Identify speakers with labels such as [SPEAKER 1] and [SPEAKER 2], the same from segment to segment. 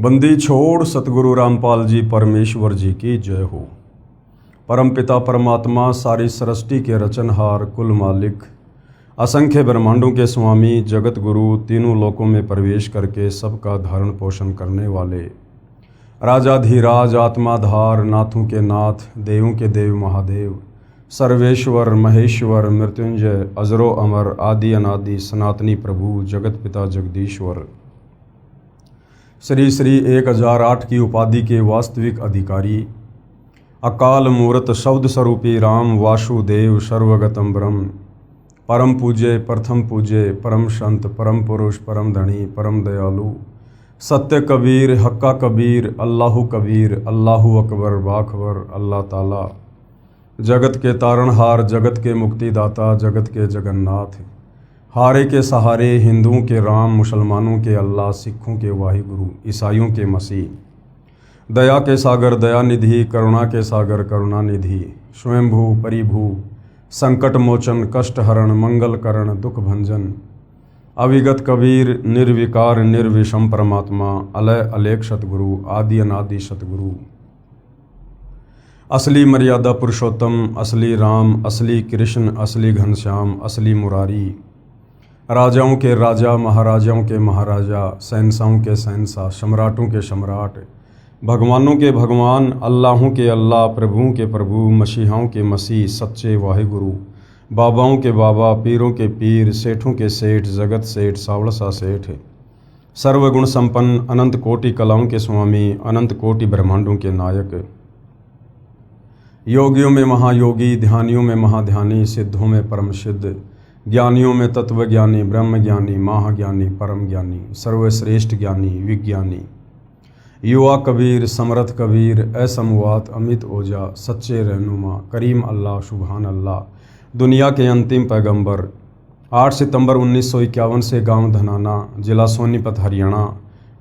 [SPEAKER 1] बंदी छोड़ सतगुरु रामपाल जी परमेश्वर जी की जय हो। परमपिता परमात्मा सारी सृष्टि के रचनहार कुल मालिक असंख्य ब्रह्मांडों के स्वामी जगत गुरु तीनों लोकों में प्रवेश करके सबका धारण पोषण करने वाले राजाधिराज आत्माधार नाथों के नाथ देवों के देव महादेव सर्वेश्वर महेश्वर मृत्युंजय अजरो अमर आदि अनादि सनातनी प्रभु जगत पिता जगदीश्वर श्री श्री 1008 की उपाधि के वास्तविक अधिकारी अकाल मूर्त शब्द स्वरूपी राम वासुदेव सर्वगतम ब्रह्म परम पूज्य प्रथम पूज्य परम संत परम पुरुष परम धनी परम दयालु सत्य कबीर हक्का कबीर अल्लाहु कबीर अल्लाहु अकबर बाखबर अल्लाह ताला जगत के तारणहार जगत के मुक्तिदाता जगत के जगन्नाथ हारे के सहारे हिंदुओं के राम मुसलमानों के अल्लाह सिखों के वाहिगुरु ईसाइयों के मसीह दया के सागर दयानिधि करुणा के सागर करुणानिधि स्वयंभू परिभू संकट मोचन कष्ट हरण मंगल करण दुख भंजन अविगत कबीर निर्विकार निर्विषम परमात्मा अलय अलेख सतगुरु आदि अनादि सतगुरु असली मर्यादा पुरुषोत्तम असली राम असली कृष्ण असली घनश्याम असली मुरारी राजाओं के राजा महाराजाओं के महाराजा शहंशाहों के शहंशाह सम्राटों के सम्राट भगवानों के भगवान अल्लाहों के अल्लाह प्रभुओं के प्रभु मसीहाओं के मसीह सच्चे वाहिगुरु बाबाओं के बाबा पीरों के पीर सेठों के सेठ जगत सेठ सावड़सा सेठ सर्वगुण संपन्न अनंत कोटि कलाओं के स्वामी अनंत कोटि ब्रह्मांडों के नायक योगियों में महायोगी ध्यानियों में महाध्यानी सिद्धों में परम सिद्ध ज्ञानियों में तत्वज्ञानी ब्रह्म ज्ञानी महाज्ञानी परम ज्ञानी सर्वश्रेष्ठ ज्ञानी विज्ञानी युवा कबीर समर्थ कबीर असमवात अमित ओजा सच्चे रहनुमा करीम अल्लाह सुभान अल्लाह दुनिया के अंतिम पैगंबर 8 सितंबर 1951 से गांव धनाना जिला सोनीपत हरियाणा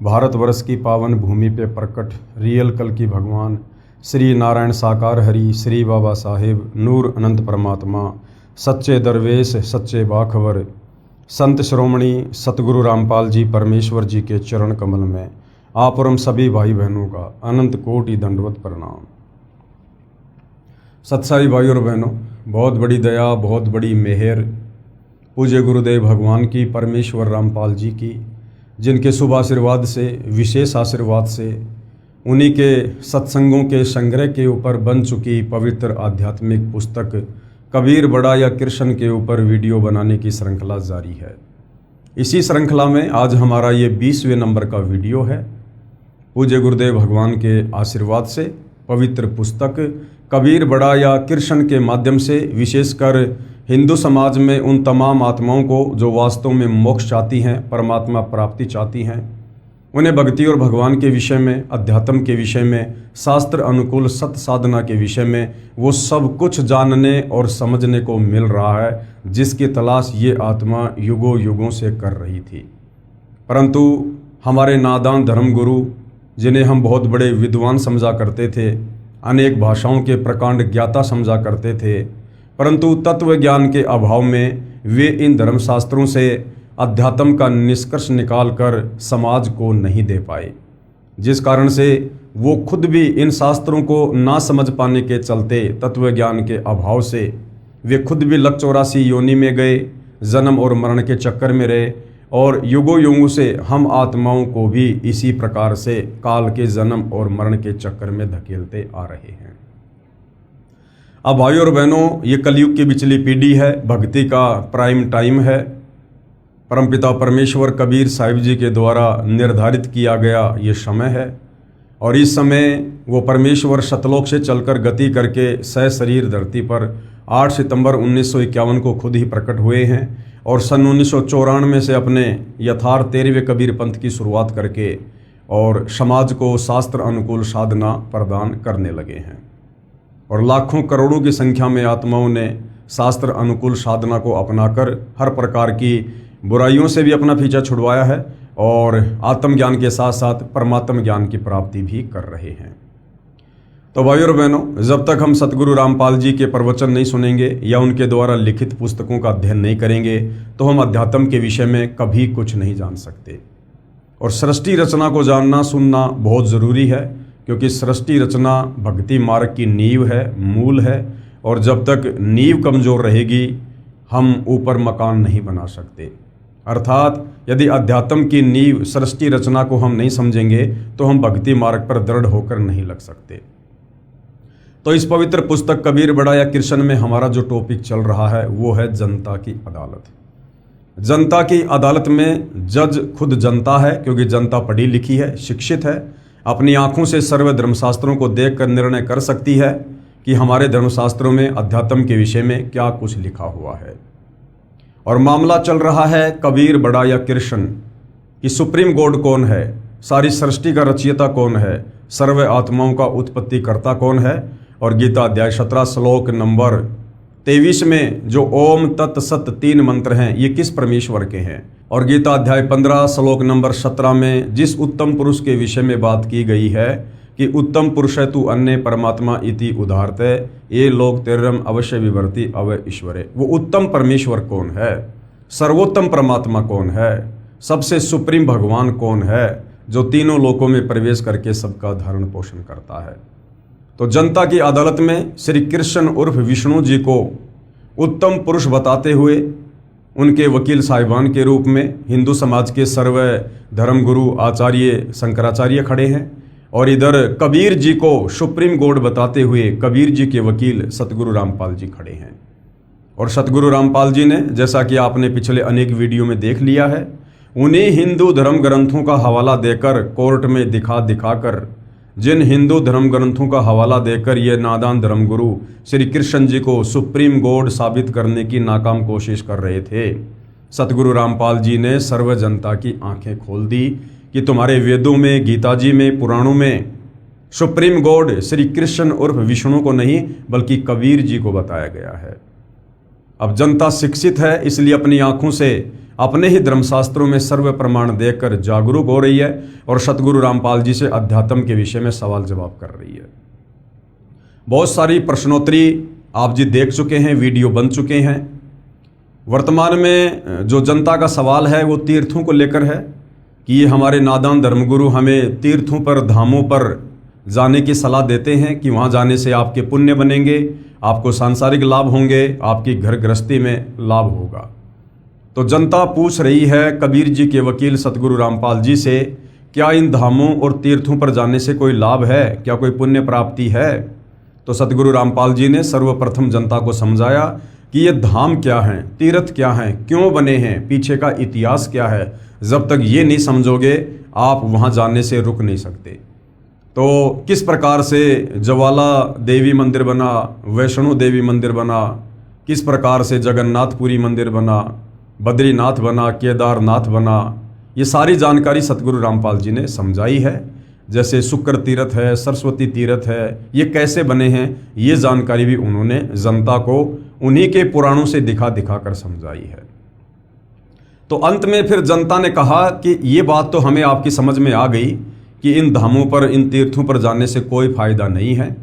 [SPEAKER 1] भारतवर्ष की पावन भूमि पे प्रकट रियल कल की भगवान श्री नारायण साकार हरि श्री बाबा साहेब नूर अनंत परमात्मा सच्चे दरवेश सच्चे बाखबर संत श्रोमणी सतगुरु रामपाल जी परमेश्वर जी के चरण कमल में आप और हम सभी भाई बहनों का अनंत कोटि दंडवत प्रणाम। सत्साई भाई और बहनों, बहुत बड़ी दया बहुत बड़ी मेहर पूज्य गुरुदेव भगवान की परमेश्वर रामपाल जी की, जिनके शुभ आशीर्वाद से विशेष आशीर्वाद से उन्हीं के सत्संगों के संग्रह के ऊपर बन चुकी पवित्र आध्यात्मिक पुस्तक कबीर बड़ा या कृष्ण के ऊपर वीडियो बनाने की श्रृंखला जारी है। इसी श्रृंखला में आज हमारा ये 20वें नंबर का वीडियो है। पूज्य गुरुदेव भगवान के आशीर्वाद से पवित्र पुस्तक कबीर बड़ा या कृष्ण के माध्यम से विशेषकर हिंदू समाज में उन तमाम आत्माओं को जो वास्तव में मोक्ष चाहती हैं परमात्मा प्राप्ति चाहती हैं उन्हें भक्ति और भगवान के विषय में अध्यात्म के विषय में शास्त्र अनुकूल सत्य साधना के विषय में वो सब कुछ जानने और समझने को मिल रहा है जिसकी तलाश ये आत्मा युगों युगों से कर रही थी। परंतु हमारे नादान धर्मगुरु जिन्हें हम बहुत बड़े विद्वान समझा करते थे अनेक भाषाओं के प्रकांड ज्ञाता समझा करते थे, परंतु तत्व ज्ञान के अभाव में वे इन धर्मशास्त्रों से अध्यात्म का निष्कर्ष निकालकर समाज को नहीं दे पाए, जिस कारण से वो खुद भी इन शास्त्रों को ना समझ पाने के चलते तत्व ज्ञान के अभाव से वे खुद भी लक 84 योनि में गए, जन्म और मरण के चक्कर में रहे और युगों युगों से हम आत्माओं को भी इसी प्रकार से काल के जन्म और मरण के चक्कर में धकेलते आ रहे हैं। अब भाइयों और बहनों, ये कलयुग की बिचली पीढ़ी है, भक्ति का प्राइम टाइम है। परमपिता परमेश्वर कबीर साहिब जी के द्वारा निर्धारित किया गया ये समय है और इस समय वो परमेश्वर सतलोक से चलकर गति करके सशरीर धरती पर 8 सितंबर 1951 को खुद ही प्रकट हुए हैं और सन 1994 से अपने यथार्थ 13वें कबीर पंथ की शुरुआत करके और समाज को शास्त्र अनुकूल साधना प्रदान करने लगे हैं और लाखों करोड़ों की संख्या में आत्माओं ने शास्त्र अनुकूल साधना को अपनाकर हर प्रकार की बुराइयों से भी अपना पीछा छुड़वाया है और आत्मज्ञान के साथ साथ परमात्म ज्ञान की प्राप्ति भी कर रहे हैं। तो भाइयों और बहनों, जब तक हम सतगुरु रामपाल जी के प्रवचन नहीं सुनेंगे या उनके द्वारा लिखित पुस्तकों का अध्ययन नहीं करेंगे तो हम अध्यात्म के विषय में कभी कुछ नहीं जान सकते। और सृष्टि रचना को जानना सुनना बहुत ज़रूरी है, क्योंकि सृष्टि रचना भक्ति मार्ग की नींव है, मूल है। और जब तक नींव कमज़ोर रहेगी हम ऊपर मकान नहीं बना सकते। अर्थात यदि अध्यात्म की नींव सृष्टि रचना को हम नहीं समझेंगे तो हम भक्ति मार्ग पर दृढ़ होकर नहीं लग सकते। तो इस पवित्र पुस्तक कबीर बड़ा या कृष्ण में हमारा जो टॉपिक चल रहा है वो है जनता की अदालत। जनता की अदालत में जज खुद जनता है, क्योंकि जनता पढ़ी लिखी है, शिक्षित है, अपनी आंखों से सर्व धर्मशास्त्रों को देखकर निर्णय कर सकती है कि हमारे धर्मशास्त्रों में अध्यात्म के विषय में क्या कुछ लिखा हुआ है। और मामला चल रहा है कबीर बड़ा या कृष्ण कि सुप्रीम गॉड कौन है, सारी सृष्टि का रचयिता कौन है, सर्व आत्माओं का उत्पत्ति करता कौन है। और गीता अध्याय 17 श्लोक नंबर 23 में जो ओम तत् सत 3 मंत्र हैं ये किस परमेश्वर के हैं। और गीता अध्याय 15 श्लोक नंबर 17 में जिस उत्तम पुरुष के विषय में बात की गई है कि उत्तम पुरुष है तू अन्य परमात्मा इति उदाहरते ये लोग तेरम अवश्य विवर्ति अव ईश्वरे। वो उत्तम परमेश्वर कौन है, सर्वोत्तम परमात्मा कौन है, सबसे सुप्रीम भगवान कौन है जो तीनों लोकों में प्रवेश करके सबका धारण पोषण करता है। तो जनता की अदालत में श्री कृष्ण उर्फ विष्णु जी को उत्तम पुरुष बताते हुए उनके वकील साहिबान के रूप में हिंदू समाज के सर्व धर्मगुरु आचार्य शंकराचार्य खड़े हैं, और इधर कबीर जी को सुप्रीम गॉड बताते हुए कबीर जी के वकील सतगुरु रामपाल जी खड़े हैं। और सतगुरु रामपाल जी ने, जैसा कि आपने पिछले अनेक वीडियो में देख लिया है, उन्हीं हिंदू धर्म ग्रंथों का हवाला देकर कोर्ट में दिखाकर, जिन हिंदू धर्म ग्रंथों का हवाला देकर ये नादान धर्मगुरु श्री कृष्ण जी को सुप्रीम गॉड साबित करने की नाकाम कोशिश कर रहे थे, सतगुरु रामपाल जी ने सर्व जनता की आंखें खोल दी कि तुम्हारे वेदों में, गीता जी में, पुराणों में सुप्रीम गॉड श्री कृष्ण उर्फ विष्णु को नहीं बल्कि कबीर जी को बताया गया है। अब जनता शिक्षित है, इसलिए अपनी आंखों से अपने ही धर्मशास्त्रों में सर्व प्रमाण देखकर जागरूक हो रही है और सतगुरु रामपाल जी से अध्यात्म के विषय में सवाल जवाब कर रही है। बहुत सारी प्रश्नोत्तरी आप जी देख चुके हैं, वीडियो बन चुके हैं। वर्तमान में जो जनता का सवाल है वो तीर्थों को लेकर है कि ये हमारे नादान धर्मगुरु हमें तीर्थों पर, धामों पर जाने की सलाह देते हैं कि वहाँ जाने से आपके पुण्य बनेंगे, आपको सांसारिक लाभ होंगे, आपकी घर गृहस्थी में लाभ होगा। तो जनता पूछ रही है कबीर जी के वकील सतगुरु रामपाल जी से, क्या इन धामों और तीर्थों पर जाने से कोई लाभ है, क्या कोई पुण्य प्राप्ति है। तो सतगुरु रामपाल जी ने सर्वप्रथम जनता को समझाया कि ये धाम क्या हैं, तीर्थ क्या हैं, क्यों बने हैं, पीछे का इतिहास क्या है। जब तक ये नहीं समझोगे आप वहाँ जाने से रुक नहीं सकते। तो किस प्रकार से ज्वाला देवी मंदिर बना, वैष्णो देवी मंदिर बना, किस प्रकार से जगन्नाथपुरी मंदिर बना, बद्रीनाथ बना, केदारनाथ बना, ये सारी जानकारी सतगुरु रामपाल जी ने समझाई है। जैसे शुक्र तीर्थ है, सरस्वती तीर्थ है, ये कैसे बने हैं ये जानकारी भी उन्होंने जनता को उन्हीं के पुराणों से दिखा कर समझाई है। तो अंत में फिर जनता ने कहा कि ये बात तो हमें आपकी समझ में आ गई कि इन धामों पर, इन तीर्थों पर जाने से कोई फायदा नहीं है,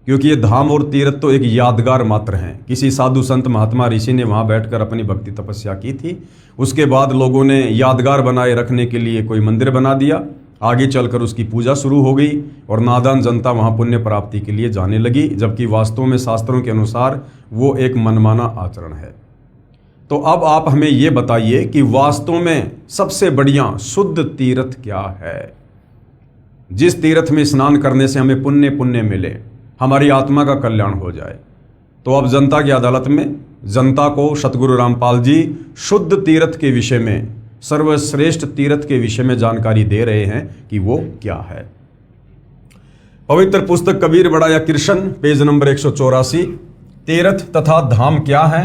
[SPEAKER 1] क्योंकि ये धाम और तीर्थ तो एक यादगार मात्र हैं। किसी साधु संत महात्मा ऋषि ने वहाँ बैठकर अपनी भक्ति तपस्या की थी, उसके बाद लोगों ने यादगार बनाए रखने के लिए कोई मंदिर बना दिया, आगे चलकर उसकी पूजा शुरू हो गई और नादान जनता वहाँ पुण्य प्राप्ति के लिए जाने लगी, जबकि वास्तव में शास्त्रों के अनुसार वो एक मनमाना आचरण है। तो अब आप हमें ये बताइए कि वास्तव में सबसे बढ़िया शुद्ध तीर्थ क्या है, जिस तीर्थ में स्नान करने से हमें पुण्य मिले, हमारी आत्मा का कल्याण हो जाए। तो अब जनता की अदालत में जनता को सतगुरु रामपाल जी शुद्ध तीर्थ के विषय में, सर्वश्रेष्ठ तीर्थ के विषय में जानकारी दे रहे हैं कि वो क्या है। पवित्र पुस्तक कबीर बड़ा या कृष्ण पेज नंबर 184, तीर्थ तथा धाम क्या है।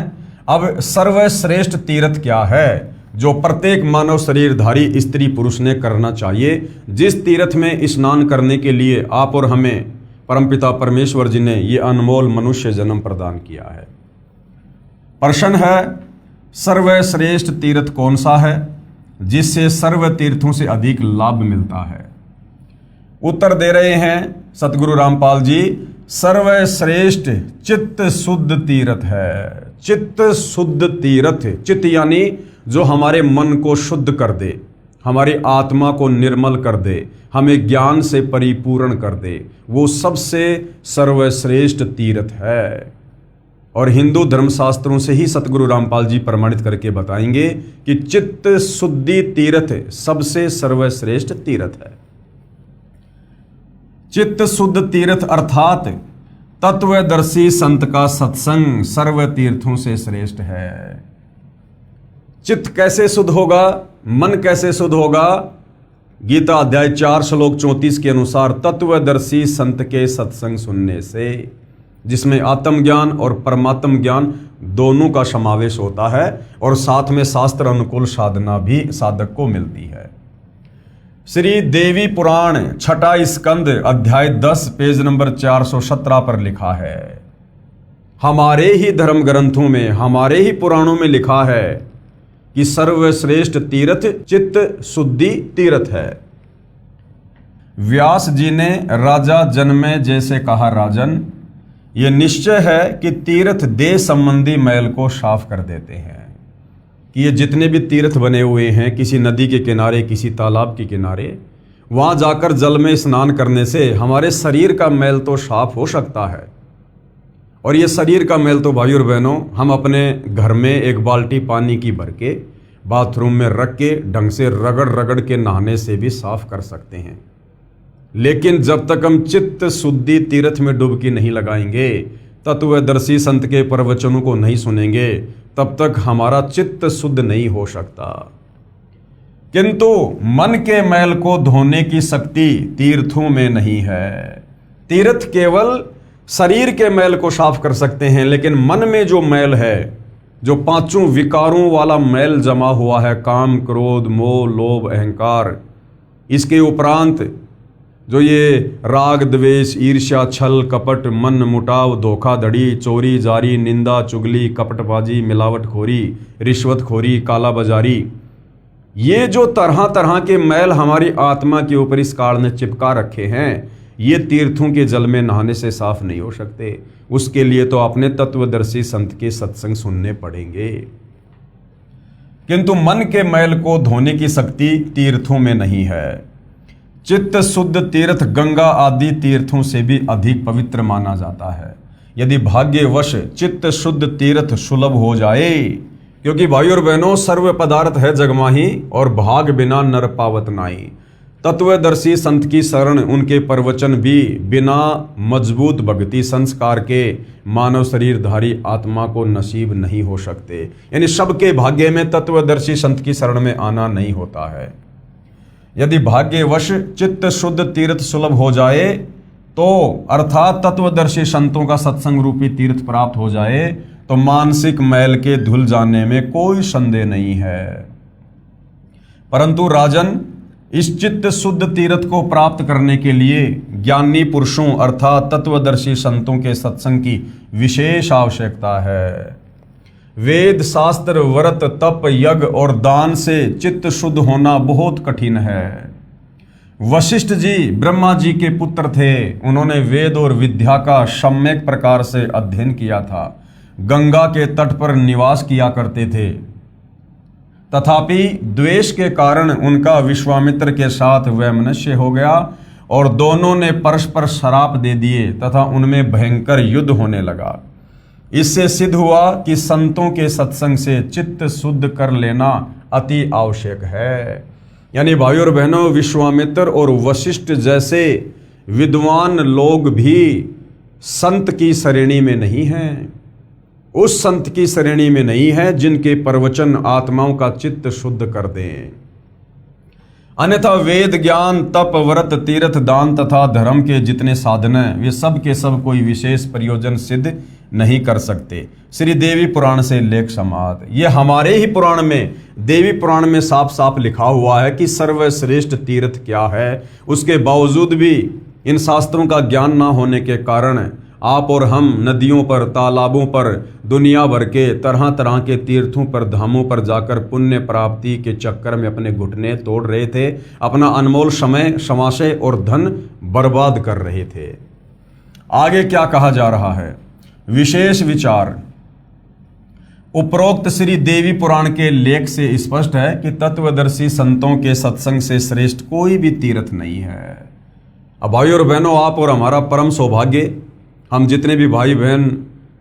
[SPEAKER 1] अब सर्वश्रेष्ठ तीर्थ क्या है जो प्रत्येक मानव शरीरधारी स्त्री पुरुष ने करना चाहिए, जिस तीर्थ में स्नान करने के लिए आप और हमें परमपिता परमेश्वर जी ने ये अनमोल मनुष्य जन्म प्रदान किया है। प्रश्न है सर्वश्रेष्ठ तीर्थ कौन सा है जिससे सर्व तीर्थों से अधिक लाभ मिलता है। उत्तर दे रहे हैं सतगुरु रामपाल जी, सर्वश्रेष्ठ चित्त शुद्ध तीर्थ है। चित्त शुद्ध तीर्थ, चित्त यानी जो हमारे मन को शुद्ध कर दे, हमारी आत्मा को निर्मल कर दे, हमें ज्ञान से परिपूर्ण कर दे, वो सबसे सर्वश्रेष्ठ तीर्थ है। और हिंदू धर्मशास्त्रों से ही सतगुरु रामपाल जी प्रमाणित करके बताएंगे कि चित्त शुद्धि तीर्थ सबसे सर्वश्रेष्ठ तीर्थ है। चित्त शुद्ध तीर्थ अर्थात तत्वदर्शी संत का सत्संग सर्व तीर्थों से श्रेष्ठ है। चित्त कैसे शुद्ध होगा, मन कैसे शुद्ध होगा? गीता अध्याय 4 श्लोक 34 के अनुसार तत्वदर्शी संत के सत्संग सुनने से, जिसमें आत्मज्ञान और परमात्म ज्ञान दोनों का समावेश होता है और साथ में शास्त्र अनुकूल साधना भी साधक को मिलती है। श्री देवी पुराण छठा स्कंद अध्याय 10 पेज नंबर 417 पर लिखा है, हमारे ही धर्म ग्रंथों में, हमारे ही पुराणों में लिखा है कि सर्वश्रेष्ठ तीर्थ चित्त शुद्धि तीर्थ है। व्यास जी ने राजा जनमेजय जैसे कहा, राजन, यह निश्चय है कि तीर्थ देह संबंधी मैल को साफ कर देते हैं। कि ये जितने भी तीर्थ बने हुए हैं, किसी नदी के किनारे, किसी तालाब के किनारे, वहां जाकर जल में स्नान करने से हमारे शरीर का मैल तो साफ हो सकता है। और ये शरीर का मैल तो भाई और बहनों हम अपने घर में एक बाल्टी पानी की भर के बाथरूम में रख के ढंग से रगड़ रगड़ के नहाने से भी साफ कर सकते हैं। लेकिन जब तक हम चित्त शुद्धि तीर्थ में डुबकी नहीं लगाएंगे, तत्वदर्शी संत के प्रवचनों को नहीं सुनेंगे, तब तक हमारा चित्त शुद्ध नहीं हो सकता। किंतु मन के मैल को धोने की शक्ति तीर्थों में नहीं है। तीर्थ केवल शरीर के मैल को साफ कर सकते हैं, लेकिन मन में जो मैल है, जो पांचों विकारों वाला मैल जमा हुआ है, काम, क्रोध, मोह, लोभ, अहंकार, इसके उपरांत जो ये राग, द्वेष, ईर्ष्या, छल, कपट, मन मुटाव, धोखाधड़ी, चोरी, जारी, निंदा, चुगली, कपटबाजी, मिलावटखोरी, रिश्वतखोरी, कालाबाजारी, ये जो तरह तरह के मैल हमारी आत्मा के ऊपर इस काल ने चिपका रखे हैं, ये तीर्थों के जल में नहाने से साफ नहीं हो सकते। उसके लिए तो अपने तत्वदर्शी संत के सत्संग सुनने पड़ेंगे। किंतु मन के मैल को धोने की शक्ति तीर्थों में नहीं है। चित्त शुद्ध तीर्थ गंगा आदि तीर्थों से भी अधिक पवित्र माना जाता है। यदि भाग्यवश चित्त शुद्ध तीर्थ सुलभ हो जाए, क्योंकि भाई और बहनों सर्व पदार्थ है जगमाही और भाग बिना नर पावत नाई। तत्वदर्शी संत की शरण, उनके प्रवचन भी बिना मजबूत भक्ति संस्कार के मानव शरीरधारी आत्मा को नसीब नहीं हो सकते। यानी सबके भाग्य में तत्वदर्शी संत की शरण में आना नहीं होता है। यदि भाग्यवश चित्त शुद्ध तीर्थ सुलभ हो जाए तो, अर्थात तत्वदर्शी संतों का सत्संग रूपी तीर्थ प्राप्त हो जाए, तो मानसिक मैल के धुल जाने में कोई संदेह नहीं है। परंतु राजन, इस चित्त शुद्ध तीर्थ को प्राप्त करने के लिए ज्ञानी पुरुषों अर्थात तत्वदर्शी संतों के सत्संग की विशेष आवश्यकता है। वेद, शास्त्र, व्रत, तप, यज्ञ और दान से चित्त शुद्ध होना बहुत कठिन है। वशिष्ठ जी ब्रह्मा जी के पुत्र थे। उन्होंने वेद और विद्या का सम्यक प्रकार से अध्ययन किया था। गंगा के तट पर निवास किया करते थे। तथापि द्वेष के कारण उनका विश्वामित्र के साथ वैमनस्य हो गया और दोनों ने परस्पर श्राप दे दिए तथा उनमें भयंकर युद्ध होने लगा। इससे सिद्ध हुआ कि संतों के सत्संग से चित्त शुद्ध कर लेना अति आवश्यक है। यानी भाई और बहनों, विश्वामित्र और वशिष्ठ जैसे विद्वान लोग भी संत की श्रेणी में नहीं हैं। उस संत की श्रेणी में नहीं है जिनके प्रवचन आत्माओं का चित्त शुद्ध कर दें। अन्यथा वेद, ज्ञान, तप, व्रत, तीर्थ, दान तथा धर्म के जितने साधन हैं, वे सब के सब कोई विशेष प्रयोजन सिद्ध नहीं कर सकते। श्री देवी पुराण से लेख समाप्त। ये हमारे ही पुराण में, देवी पुराण में साफ साफ लिखा हुआ है कि सर्वश्रेष्ठ तीर्थ क्या है। उसके बावजूद भी इन शास्त्रों का ज्ञान ना होने के कारण आप और हम नदियों पर, तालाबों पर, दुनिया भर के तरह तरह के तीर्थों पर, धामों पर जाकर पुण्य प्राप्ति के चक्कर में अपने घुटने तोड़ रहे थे, अपना अनमोल समय, समाशय और धन बर्बाद कर रहे थे। आगे क्या कहा जा रहा है? विशेष विचार। उपरोक्त श्री देवी पुराण के लेख से स्पष्ट है कि तत्वदर्शी संतों के सत्संग से श्रेष्ठ कोई भी तीर्थ नहीं है। अब भाई और बहनों, आप और हमारा परम सौभाग्य, हम जितने भी भाई बहन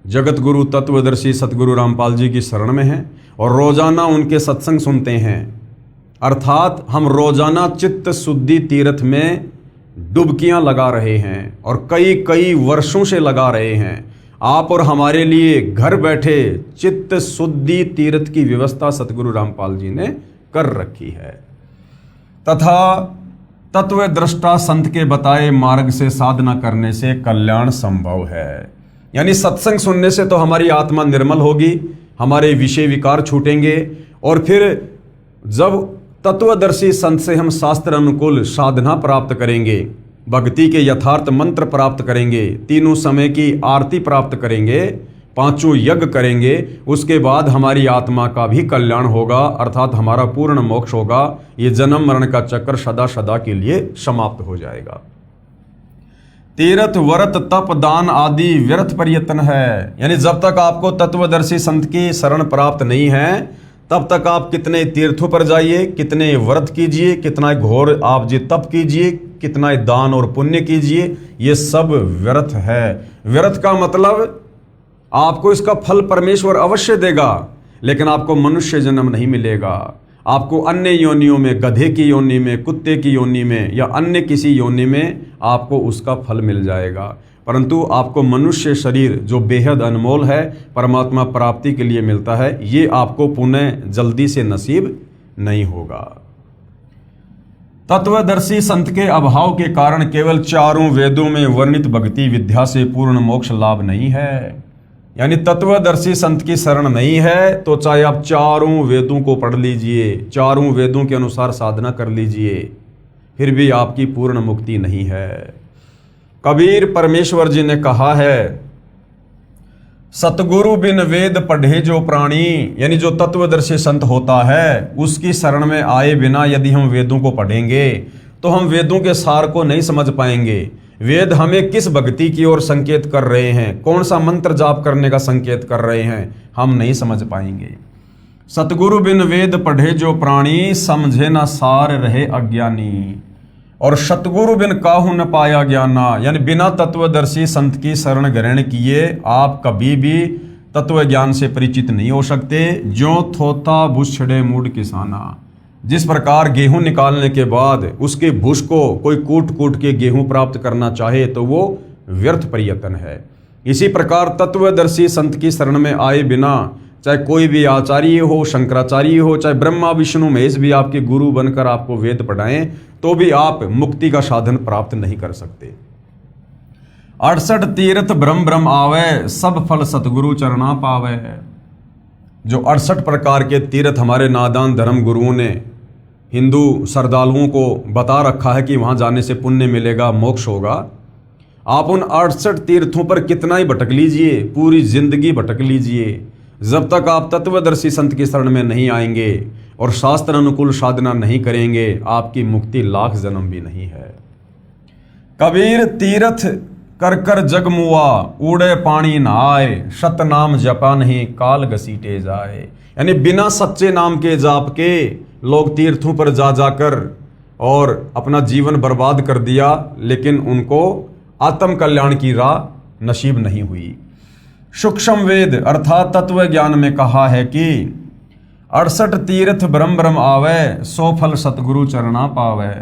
[SPEAKER 1] जगत गुरु तत्वदर्शी सतगुरु रामपाल जी की शरण में हैं और रोजाना उनके सत्संग सुनते हैं, अर्थात हम रोजाना चित्त शुद्धि तीर्थ में डुबकियां लगा रहे हैं और कई कई वर्षों से लगा रहे हैं। आप और हमारे लिए घर बैठे चित्त शुद्धि तीर्थ की व्यवस्था सतगुरु रामपाल जी ने कर रखी है तथा तत्वदृष्टा संत के बताए मार्ग से साधना करने से कल्याण संभव है। यानी सत्संग सुनने से तो हमारी आत्मा निर्मल होगी, हमारे विषय विकार छूटेंगे और फिर जब तत्वदर्शी संत से हम शास्त्र अनुकूल साधना प्राप्त करेंगे, भक्ति के यथार्थ मंत्र प्राप्त करेंगे, तीनों समय की आरती प्राप्त करेंगे, पांचों यज्ञ करेंगे, उसके बाद हमारी आत्मा का भी कल्याण होगा, अर्थात हमारा पूर्ण मोक्ष होगा। ये जन्म मरण का चक्र सदा सदा के लिए समाप्त हो जाएगा। तीर्थ व्रत तप दान आदि व्यर्थ प्रयत्न है। यानी जब तक आपको तत्वदर्शी संत की शरण प्राप्त नहीं है तब तक आप कितने तीर्थों पर जाइए, कितने व्रत कीजिए, कितना घोर आप जी तप कीजिए, कितना दान और पुण्य कीजिए, ये सब व्यर्थ है। व्यर्थ का मतलब आपको इसका फल परमेश्वर अवश्य देगा, लेकिन आपको मनुष्य जन्म नहीं मिलेगा। आपको अन्य योनियों में, गधे की योनि में, कुत्ते की योनि में या अन्य किसी योनि में आपको उसका फल मिल जाएगा, परंतु आपको मनुष्य शरीर जो बेहद अनमोल है, परमात्मा प्राप्ति के लिए मिलता है, ये आपको पुनः जल्दी से नसीब नहीं होगा। तत्वदर्शी संत के अभाव के कारण केवल चारों वेदों में वर्णित भक्ति विद्या से पूर्ण मोक्ष लाभ नहीं है। यानी तत्वदर्शी संत की शरण नहीं है तो चाहे आप चारों वेदों को पढ़ लीजिए, चारों वेदों के अनुसार साधना कर लीजिए, फिर भी आपकी पूर्ण मुक्ति नहीं है। कबीर परमेश्वर जी ने कहा है, सतगुरु बिन वेद पढ़े जो प्राणी, यानी जो तत्वदर्शी संत होता है उसकी शरण में आए बिना यदि हम वेदों को पढ़ेंगे तो हम वेदों के सार को नहीं समझ पाएंगे। वेद हमें किस भक्ति की ओर संकेत कर रहे हैं, कौन सा मंत्र जाप करने का संकेत कर रहे हैं, हम नहीं समझ पाएंगे। सतगुरु बिन वेद पढ़े जो प्राणी, समझे न सार रहे अज्ञानी। और सतगुरु बिन काहू न पाया ज्ञाना, यानी बिना तत्वदर्शी संत की शरण ग्रहण किए आप कभी भी तत्व ज्ञान से परिचित नहीं हो सकते। जो थोथा भूषड़े मूड किसाना, जिस प्रकार गेहूं निकालने के बाद उसके भूष को कोई कूट कूट के गेहूं प्राप्त करना चाहे तो वो व्यर्थ प्रयत्न है, इसी प्रकार तत्वदर्शी संत की शरण में आए बिना चाहे कोई भी आचार्य हो, शंकराचार्य हो, चाहे ब्रह्मा विष्णु महेश भी आपके गुरु बनकर आपको वेद पढ़ाएं तो भी आप मुक्ति का साधन प्राप्त नहीं कर सकते। 68 तीर्थ ब्रह्म ब्रह्म आवे, सब फल सतगुरु चरणा पावे। जो 68 प्रकार के तीर्थ हमारे नादान धर्म गुरुओं ने हिंदू श्रद्धालुओं को बता रखा है कि वहां जाने से पुण्य मिलेगा, मोक्ष होगा, आप उन 68 तीर्थों पर कितना ही भटक लीजिए, पूरी जिंदगी भटक लीजिए, जब तक आप तत्वदर्शी संत की शरण में नहीं आएंगे और शास्त्र अनुकूल साधना नहीं करेंगे आपकी मुक्ति लाख जन्म भी नहीं है। कबीर तीर्थ कर कर जग मुआ, उड़े पानी नहाए, सत नाम जपा नहीं काल घसीटे जाए। यानी बिना सच्चे नाम के जाप के लोग तीर्थों पर जा जाकर और अपना जीवन बर्बाद कर दिया, लेकिन उनको आत्म कल्याण की राह नसीब नहीं हुई। सूक्ष्म वेद अर्थात तत्व ज्ञान में कहा है कि 68 तीर्थ ब्रह्म ब्रह्म आवे, 100 फल सतगुरु चरणा पावे।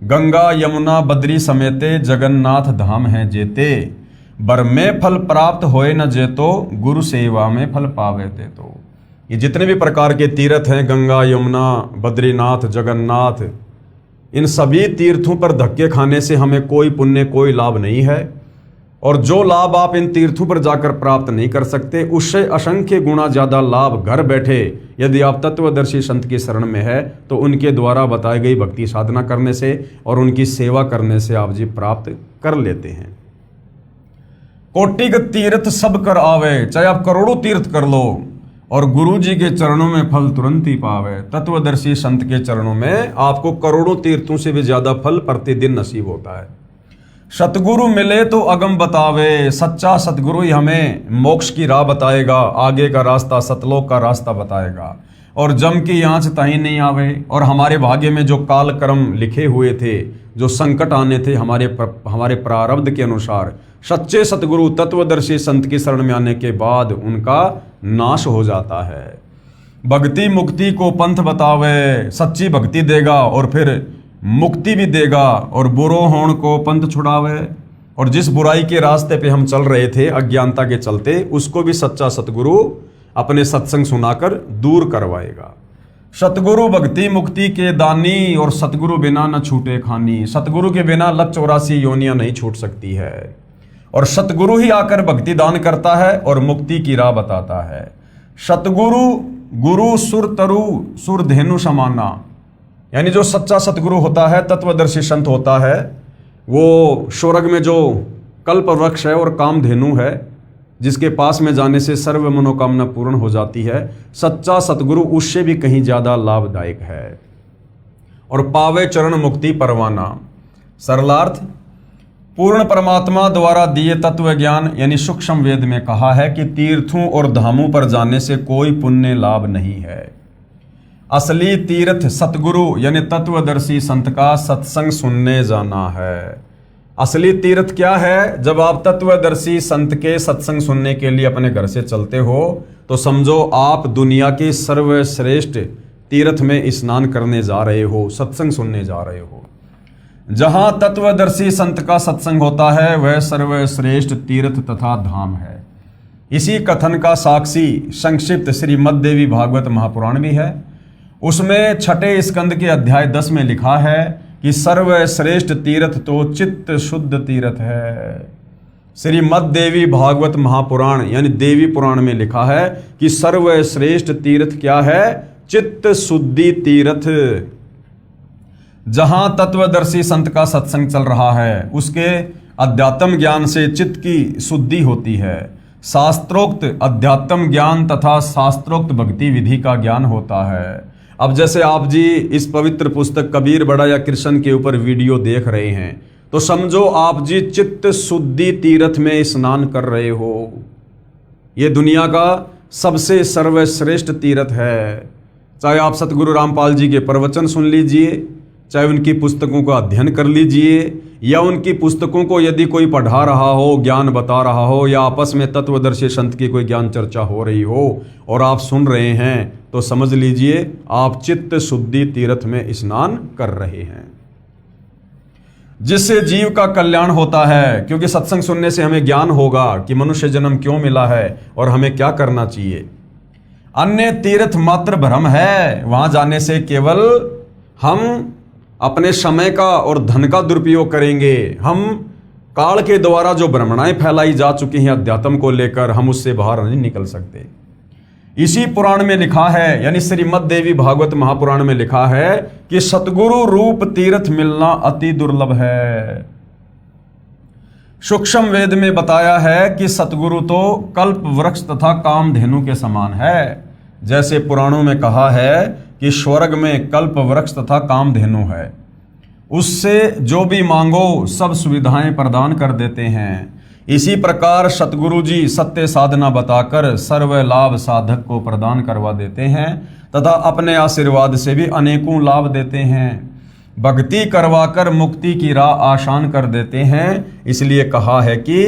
[SPEAKER 1] गंगा यमुना बद्री समेते, जगन्नाथ धाम है जेते, बर में फल प्राप्त होए न जेतो, गुरु सेवा में फल पावे ते। तो ये जितने भी प्रकार के तीर्थ हैं, गंगा यमुना बद्रीनाथ जगन्नाथ, इन सभी तीर्थों पर धक्के खाने से हमें कोई पुण्य कोई लाभ नहीं है, और जो लाभ आप इन तीर्थों पर जाकर प्राप्त नहीं कर सकते उससे असंख्य गुना ज्यादा लाभ घर बैठे यदि आप तत्वदर्शी संत की शरण में है तो उनके द्वारा बताई गई भक्ति साधना करने से और उनकी सेवा करने से आप जी प्राप्त कर लेते हैं। कोटिक तीर्थ सब कर आवे, चाहे आप करोड़ों तीर्थ कर लो और गुरु जी के चरणों में फल तुरंत ही पावे। तत्वदर्शी संत के चरणों में आपको करोड़ों तीर्थों से भी ज्यादा फल प्रतिदिन नसीब होता है। सतगुरु मिले तो अगम बतावे, सच्चा सतगुरु ही हमें मोक्ष की राह बताएगा, आगे का रास्ता सतलोक का रास्ता बताएगा। और जम की आंच तहीं नहीं आवे, और हमारे भाग्य में जो काल कर्म लिखे हुए थे, जो संकट आने थे हमारे प्रारब्ध के अनुसार, सच्चे सतगुरु तत्वदर्शी संत की शरण में आने के बाद उनका नाश हो जाता है। भक्ति मुक्ति को पंथ बतावे, सच्ची भक्ति देगा और फिर मुक्ति भी देगा, और बुरो होण को पंथ छुड़ावे। और जिस बुराई के रास्ते पे हम चल रहे थे अज्ञानता के चलते, उसको भी सच्चा सतगुरु अपने सत्संग सुनाकर दूर करवाएगा। सतगुरु भक्ति मुक्ति के दानी, और सतगुरु बिना न छूटे खानी। सतगुरु के बिना 184 योनियां नहीं छूट सकती है, और सतगुरु ही आकर भक्ति दान करता है और मुक्ति की राह बताता है। सतगुरु गुरु सुर तरु सुर धेनु समाना, यानी जो सच्चा सतगुरु होता है, तत्वदर्शी संत होता है, वो स्वर्ग में जो कल्प वृक्ष है और कामधेनु है, जिसके पास में जाने से सर्व मनोकामना पूर्ण हो जाती है, सच्चा सतगुरु उससे भी कहीं ज्यादा लाभदायक है। और पावे चरण मुक्ति परवाना, सरलार्थ पूर्ण परमात्मा द्वारा दिए तत्व ज्ञान, यानी सूक्ष्म वेद में कहा है कि तीर्थों और धामों पर जाने से कोई पुण्य लाभ नहीं है। असली तीर्थ सतगुरु यानी तत्वदर्शी संत का सत्संग सुनने जाना है। असली तीर्थ क्या है? जब आप तत्वदर्शी संत के सत्संग सुनने के लिए अपने घर से चलते हो तो समझो आप दुनिया के सर्वश्रेष्ठ तीर्थ में स्नान करने जा रहे हो, सत्संग सुनने जा रहे हो। जहां तत्वदर्शी संत का सत्संग होता है वह सर्वश्रेष्ठ तीर्थ तथा धाम है। इसी कथन का साक्षी संक्षिप्त श्रीमद् देवी भागवत महापुराण भी है। उसमें छठे स्कंद के अध्याय 10 में लिखा है कि सर्वश्रेष्ठ तीर्थ तो चित्त शुद्ध तीर्थ है। श्रीमद् देवी भागवत महापुराण यानी देवी पुराण में लिखा है कि सर्वश्रेष्ठ तीर्थ क्या है? चित्त शुद्धि तीर्थ। जहां तत्वदर्शी संत का सत्संग चल रहा है उसके अध्यात्म ज्ञान से चित्त की शुद्धि होती है। शास्त्रोक्त अध्यात्म ज्ञान तथा शास्त्रोक्त भक्ति विधि का ज्ञान होता है। अब जैसे आप जी इस पवित्र पुस्तक कबीर बड़ा या कृष्ण के ऊपर वीडियो देख रहे हैं तो समझो आप जी चित्त शुद्धि तीर्थ में स्नान कर रहे हो। ये दुनिया का सबसे सर्वश्रेष्ठ तीर्थ है। चाहे आप सतगुरु रामपाल जी के प्रवचन सुन लीजिए, चाहे उनकी पुस्तकों का अध्ययन कर लीजिए, या उनकी पुस्तकों को यदि कोई पढ़ा रहा हो, ज्ञान बता रहा हो, या आपस में तत्वदर्शी संत की कोई ज्ञान चर्चा हो रही हो और आप सुन रहे हैं तो समझ लीजिए आप चित्त शुद्धि तीर्थ में स्नान कर रहे हैं, जिससे जीव का कल्याण होता है। क्योंकि सत्संग सुनने से हमें ज्ञान होगा कि मनुष्य जन्म क्यों मिला है और हमें क्या करना चाहिए। अन्य तीर्थ मात्र भ्रम है, वहां जाने से केवल हम अपने समय का और धन का दुरुपयोग करेंगे। हम काल के द्वारा जो भ्रमणाएं फैलाई जा चुकी हैं अध्यात्म को लेकर, हम उससे बाहर नहीं निकल सकते। इसी पुराण में लिखा है यानी श्रीमद् देवी भागवत महापुराण में लिखा है कि सतगुरु रूप तीर्थ मिलना अति दुर्लभ है। सूक्ष्म वेद में बताया है कि सतगुरु तो कल्प वृक्ष तथा कामधेनु के समान है। जैसे पुराणों में कहा है कि स्वर्ग में कल्प वृक्ष तथा कामधेनु है, उससे जो भी मांगो सब सुविधाएं प्रदान कर देते हैं। इसी प्रकार सतगुरु जी सत्य साधना बताकर सर्व लाभ साधक को प्रदान करवा देते हैं तथा अपने आशीर्वाद से भी अनेकों लाभ देते हैं। भक्ति करवाकर मुक्ति की राह आसान कर देते हैं। इसलिए कहा है कि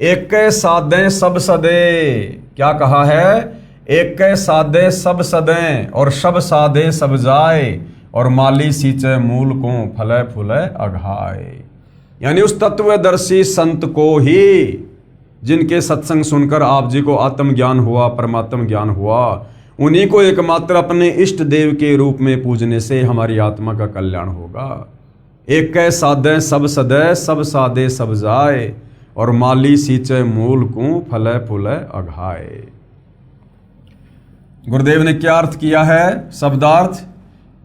[SPEAKER 1] एक साधे सब सदे। क्या कहा है? एक साधे सब सदें और सब साधे सब जाए, और माली सींचे मूल को फले फूले अघाए। यानी उस तत्वदर्शी संत को ही, जिनके सत्संग सुनकर आप जी को आत्मज्ञान हुआ, परमात्म ज्ञान हुआ, उन्हीं को एकमात्र अपने इष्ट देव के रूप में पूजने से हमारी आत्मा का कल्याण होगा। एक साधे सब सदे सब साधे सब जाए, और माली सींचे मूल को फले फूले अघाए। गुरुदेव ने क्या अर्थ किया है? शब्दार्थ,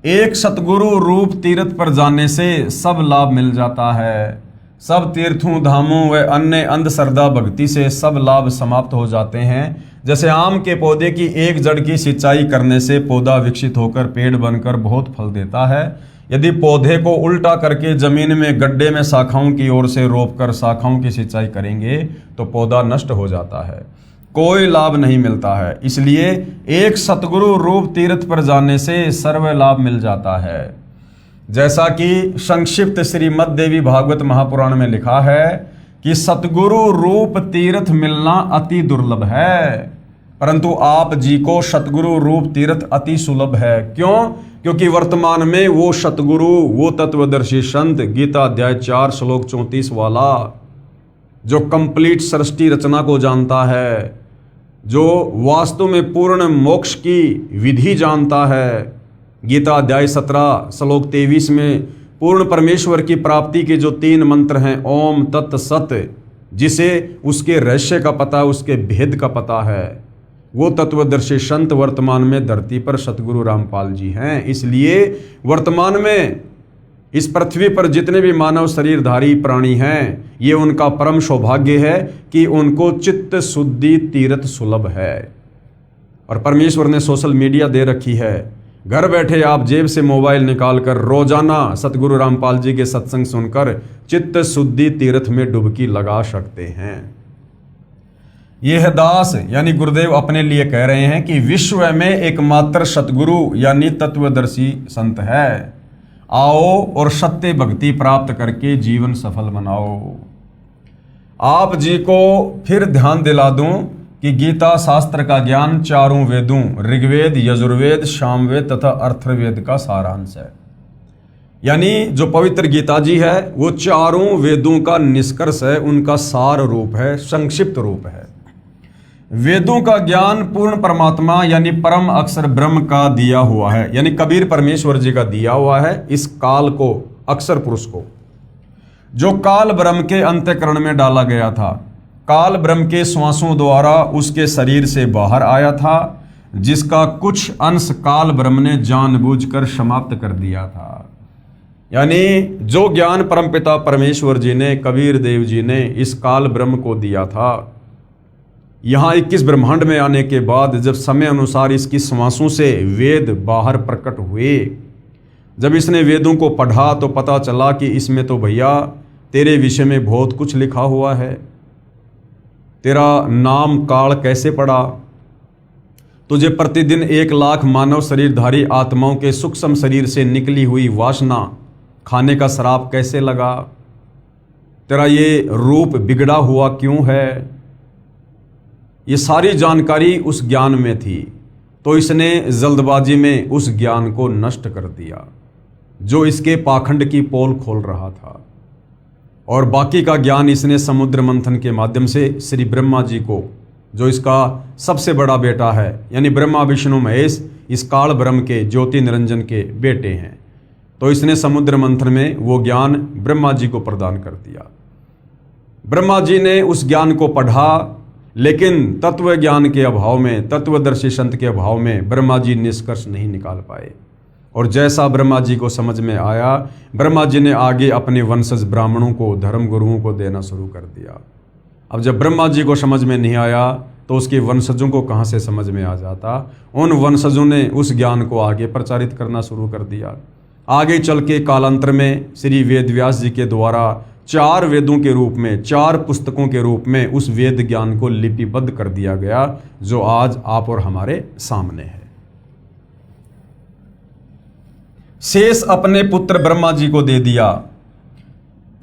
[SPEAKER 1] एक सतगुरु रूप तीर्थ पर जाने से सब लाभ मिल जाता है। सब तीर्थों धामों व अन्य अंधश्रद्धा भक्ति से सब लाभ समाप्त हो जाते हैं। जैसे आम के पौधे की एक जड़ की सिंचाई करने से पौधा विकसित होकर पेड़ बनकर बहुत फल देता है, यदि पौधे को उल्टा करके जमीन में गड्ढे में शाखाओं की ओर से रोपकर शाखाओं की सिंचाई करेंगे तो पौधा नष्ट हो जाता है, कोई लाभ नहीं मिलता है। इसलिए एक सतगुरु रूप तीर्थ पर जाने से सर्व लाभ मिल जाता है। जैसा कि संक्षिप्त श्रीमद् देवी भागवत महापुराण में लिखा है कि सतगुरु रूप तीर्थ मिलना अति दुर्लभ है, परंतु आप जी को सतगुरु रूप तीर्थ अति सुलभ है। क्यों? क्योंकि वर्तमान में वो सतगुरु, वो तत्वदर्शी संत गीता अध्याय 4 श्लोक 34 वाला जो कंप्लीट सृष्टि रचना को जानता है, जो वास्तव में पूर्ण मोक्ष की विधि जानता है, गीता अध्याय 17 श्लोक 23 में पूर्ण परमेश्वर की प्राप्ति के जो 3 मंत्र हैं, ओम तत् सत, जिसे उसके रहस्य का पता, उसके भेद का पता है, वो तत्वदर्शी संत वर्तमान में धरती पर सतगुरु रामपाल जी हैं। इसलिए वर्तमान में इस पृथ्वी पर जितने भी मानव शरीरधारी प्राणी हैं, ये उनका परम सौभाग्य है कि उनको चित्त शुद्धि तीर्थ सुलभ है। और परमेश्वर ने सोशल मीडिया दे रखी है, घर बैठे आप जेब से मोबाइल निकालकर रोजाना सतगुरु रामपाल जी के सत्संग सुनकर चित्त शुद्धि तीर्थ में डुबकी लगा सकते हैं। यह दास यानी गुरुदेव अपने लिए कह रहे हैं कि विश्व में एकमात्र सतगुरु यानी तत्वदर्शी संत है। आओ और सत्य भक्ति प्राप्त करके जीवन सफल बनाओ। आप जी को फिर ध्यान दिला दूं कि गीता शास्त्र का ज्ञान चारों वेदों ऋग्वेद, यजुर्वेद, सामवेद तथा अथर्ववेद का सारांश है। यानी जो पवित्र गीता जी है वो चारों वेदों का निष्कर्ष है, उनका सार रूप है, संक्षिप्त रूप है। वेदों का ज्ञान पूर्ण परमात्मा यानी परम अक्षर ब्रह्म का दिया हुआ है, यानी कबीर परमेश्वर जी का दिया हुआ है इस काल को, अक्षर पुरुष को, जो काल ब्रह्म के अंतःकरण में डाला गया था। काल ब्रह्म के श्वासों द्वारा उसके शरीर से बाहर आया था, जिसका कुछ अंश काल ब्रह्म ने जानबूझकर समाप्त कर दिया था। यानी जो ज्ञान परमपिता परमेश्वर जी ने, कबीर देव जी ने इस काल ब्रह्म को दिया था, यहाँ 21 ब्रह्मांड में आने के बाद जब समय अनुसार इसकी श्वासों से वेद बाहर प्रकट हुए, जब इसने वेदों को पढ़ा तो पता चला कि इसमें तो भैया तेरे विषय में बहुत कुछ लिखा हुआ है। तेरा नाम काल कैसे पड़ा, तुझे प्रतिदिन 1 लाख मानव शरीरधारी आत्माओं के सूक्ष्म शरीर से निकली हुई वासना खाने का श्राप कैसे लगा, तेरा ये रूप बिगड़ा हुआ क्यों है, ये सारी जानकारी उस ज्ञान में थी। तो इसने जल्दबाजी में उस ज्ञान को नष्ट कर दिया जो इसके पाखंड की पोल खोल रहा था, और बाकी का ज्ञान इसने समुद्र मंथन के माध्यम से श्री ब्रह्मा जी को, जो इसका सबसे बड़ा बेटा है, यानी ब्रह्मा विष्णु महेश इस काल ब्रह्म के ज्योति निरंजन के बेटे हैं, तो इसने समुद्र मंथन में वो ज्ञान ब्रह्मा जी को प्रदान कर दिया। ब्रह्मा जी ने उस ज्ञान को पढ़ा, लेकिन तत्व ज्ञान के अभाव में, तत्वदर्शी संत के अभाव में ब्रह्मा जी निष्कर्ष नहीं निकाल पाए। और जैसा ब्रह्मा जी को समझ में आया, ब्रह्मा जी ने आगे अपने वंशज ब्राह्मणों को, धर्म गुरुओं को देना शुरू कर दिया। अब जब ब्रह्मा जी को समझ में नहीं आया तो उसके वंशजों को कहाँ से समझ में आ जाता। उन वंशजों ने उस ज्ञान को आगे प्रचारित करना शुरू कर दिया। आगे चल के कालांतर में श्री वेद व्यास जी के द्वारा 4 वेदों के रूप में, 4 पुस्तकों के रूप में उस वेद ज्ञान को लिपिबद्ध कर दिया गया, जो आज आप और हमारे सामने है। शेष अपने पुत्र ब्रह्मा जी को दे दिया।